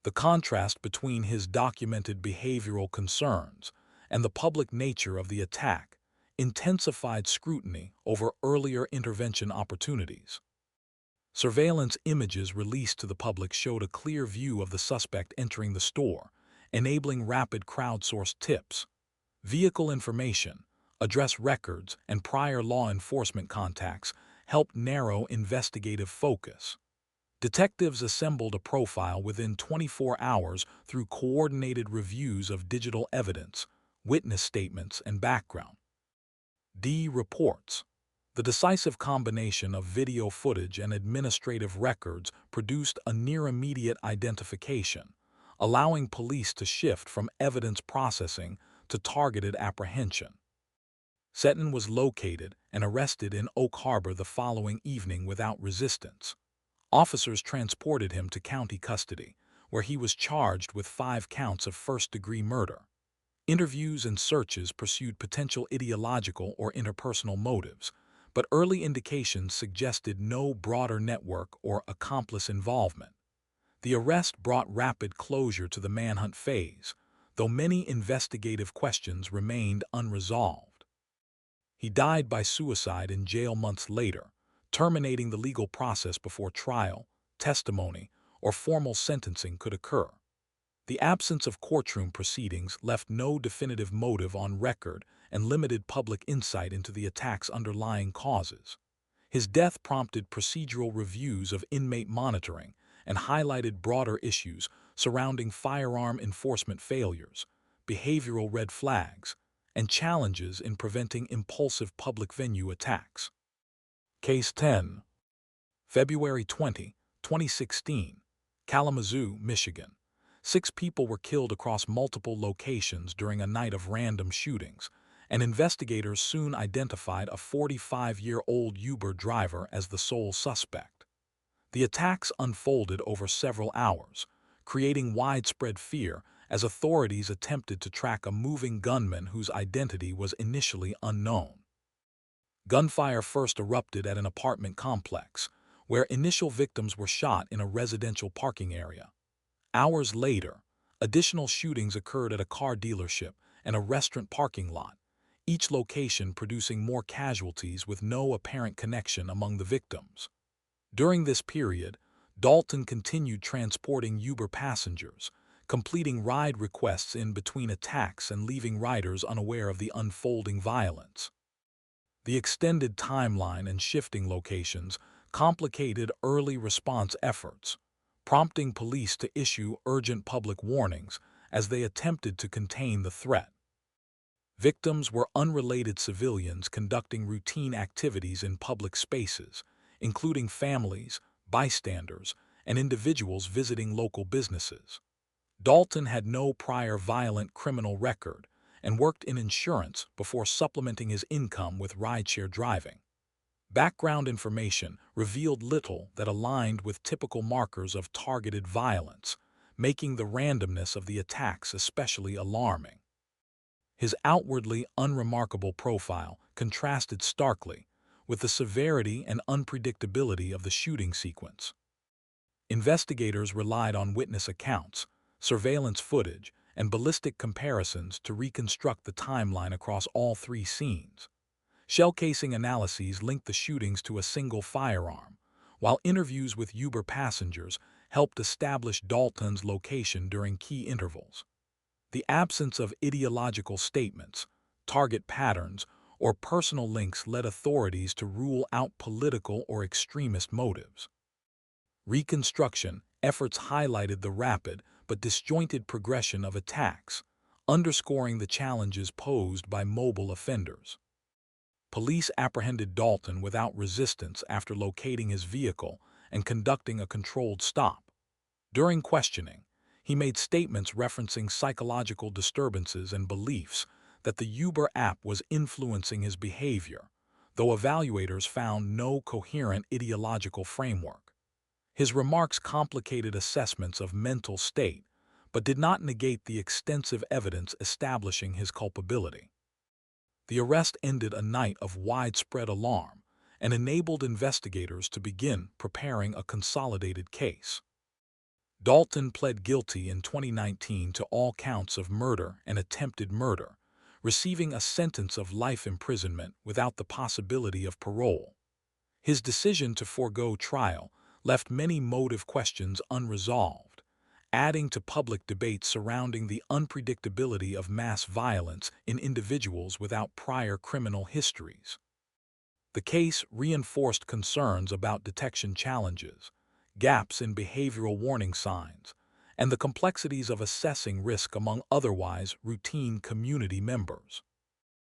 [SPEAKER 1] The contrast between his documented behavioral concerns and the public nature of the attack intensified scrutiny over earlier intervention opportunities. Surveillance images released to the public showed a clear view of the suspect entering the store, enabling rapid crowdsourced tips. Vehicle information, address records, and prior law enforcement contacts helped narrow investigative focus. Detectives assembled a profile within 24 hours through coordinated reviews of digital evidence, witness statements, and background. Reports. The decisive combination of video footage and administrative records produced a near-immediate identification, allowing police to shift from evidence processing to targeted apprehension. Seton was located and arrested in Oak Harbor the following evening without resistance. Officers transported him to county custody, where he was charged with 5 counts of first-degree murder. Interviews and searches pursued potential ideological or interpersonal motives, but early indications suggested no broader network or accomplice involvement. The arrest brought rapid closure to the manhunt phase, though many investigative questions remained unresolved. He died by suicide in jail months later, terminating the legal process before trial, testimony, or formal sentencing could occur. The absence of courtroom proceedings left no definitive motive on record and limited public insight into the attack's underlying causes. His death prompted procedural reviews of inmate monitoring and highlighted broader issues surrounding firearm enforcement failures, behavioral red flags, and challenges in preventing impulsive public venue attacks. Case 10. February 20, 2016, Kalamazoo, Michigan. 6 people were killed across multiple locations during a night of random shootings, and investigators soon identified a 45-year-old Uber driver as the sole suspect. The attacks unfolded over several hours, creating widespread fear as authorities attempted to track a moving gunman whose identity was initially unknown. Gunfire first erupted at an apartment complex, where initial victims were shot in a residential parking area. Hours later, additional shootings occurred at a car dealership and a restaurant parking lot, each location producing more casualties with no apparent connection among the victims. During this period, Dalton continued transporting Uber passengers, completing ride requests in between attacks and leaving riders unaware of the unfolding violence. The extended timeline and shifting locations complicated early response efforts, prompting police to issue urgent public warnings as they attempted to contain the threat. Victims were unrelated civilians conducting routine activities in public spaces, including families, bystanders, and individuals visiting local businesses. Dalton had no prior violent criminal record and worked in insurance before supplementing his income with rideshare driving. Background information revealed little that aligned with typical markers of targeted violence, making the randomness of the attacks especially alarming. His outwardly unremarkable profile contrasted starkly with the severity and unpredictability of the shooting sequence. Investigators relied on witness accounts, surveillance footage, and ballistic comparisons to reconstruct the timeline across all 3 scenes. Shell casing analyses linked the shootings to a single firearm, while interviews with Uber passengers helped establish Dalton's location during key intervals. The absence of ideological statements, target patterns, or personal links led authorities to rule out political or extremist motives. Reconstruction efforts highlighted the rapid but disjointed progression of attacks, underscoring the challenges posed by mobile offenders. Police apprehended Dalton without resistance after locating his vehicle and conducting a controlled stop. During questioning, he made statements referencing psychological disturbances and beliefs that the Uber app was influencing his behavior, though evaluators found no coherent ideological framework. His remarks complicated assessments of mental state, but did not negate the extensive evidence establishing his culpability. The arrest ended a night of widespread alarm and enabled investigators to begin preparing a consolidated case. Dalton pled guilty in 2019 to all counts of murder and attempted murder, receiving a sentence of life imprisonment without the possibility of parole. His decision to forego trial left many motive questions unresolved, adding to public debate surrounding the unpredictability of mass violence in individuals without prior criminal histories. The case reinforced concerns about detection challenges, gaps in behavioral warning signs, and the complexities of assessing risk among otherwise routine community members.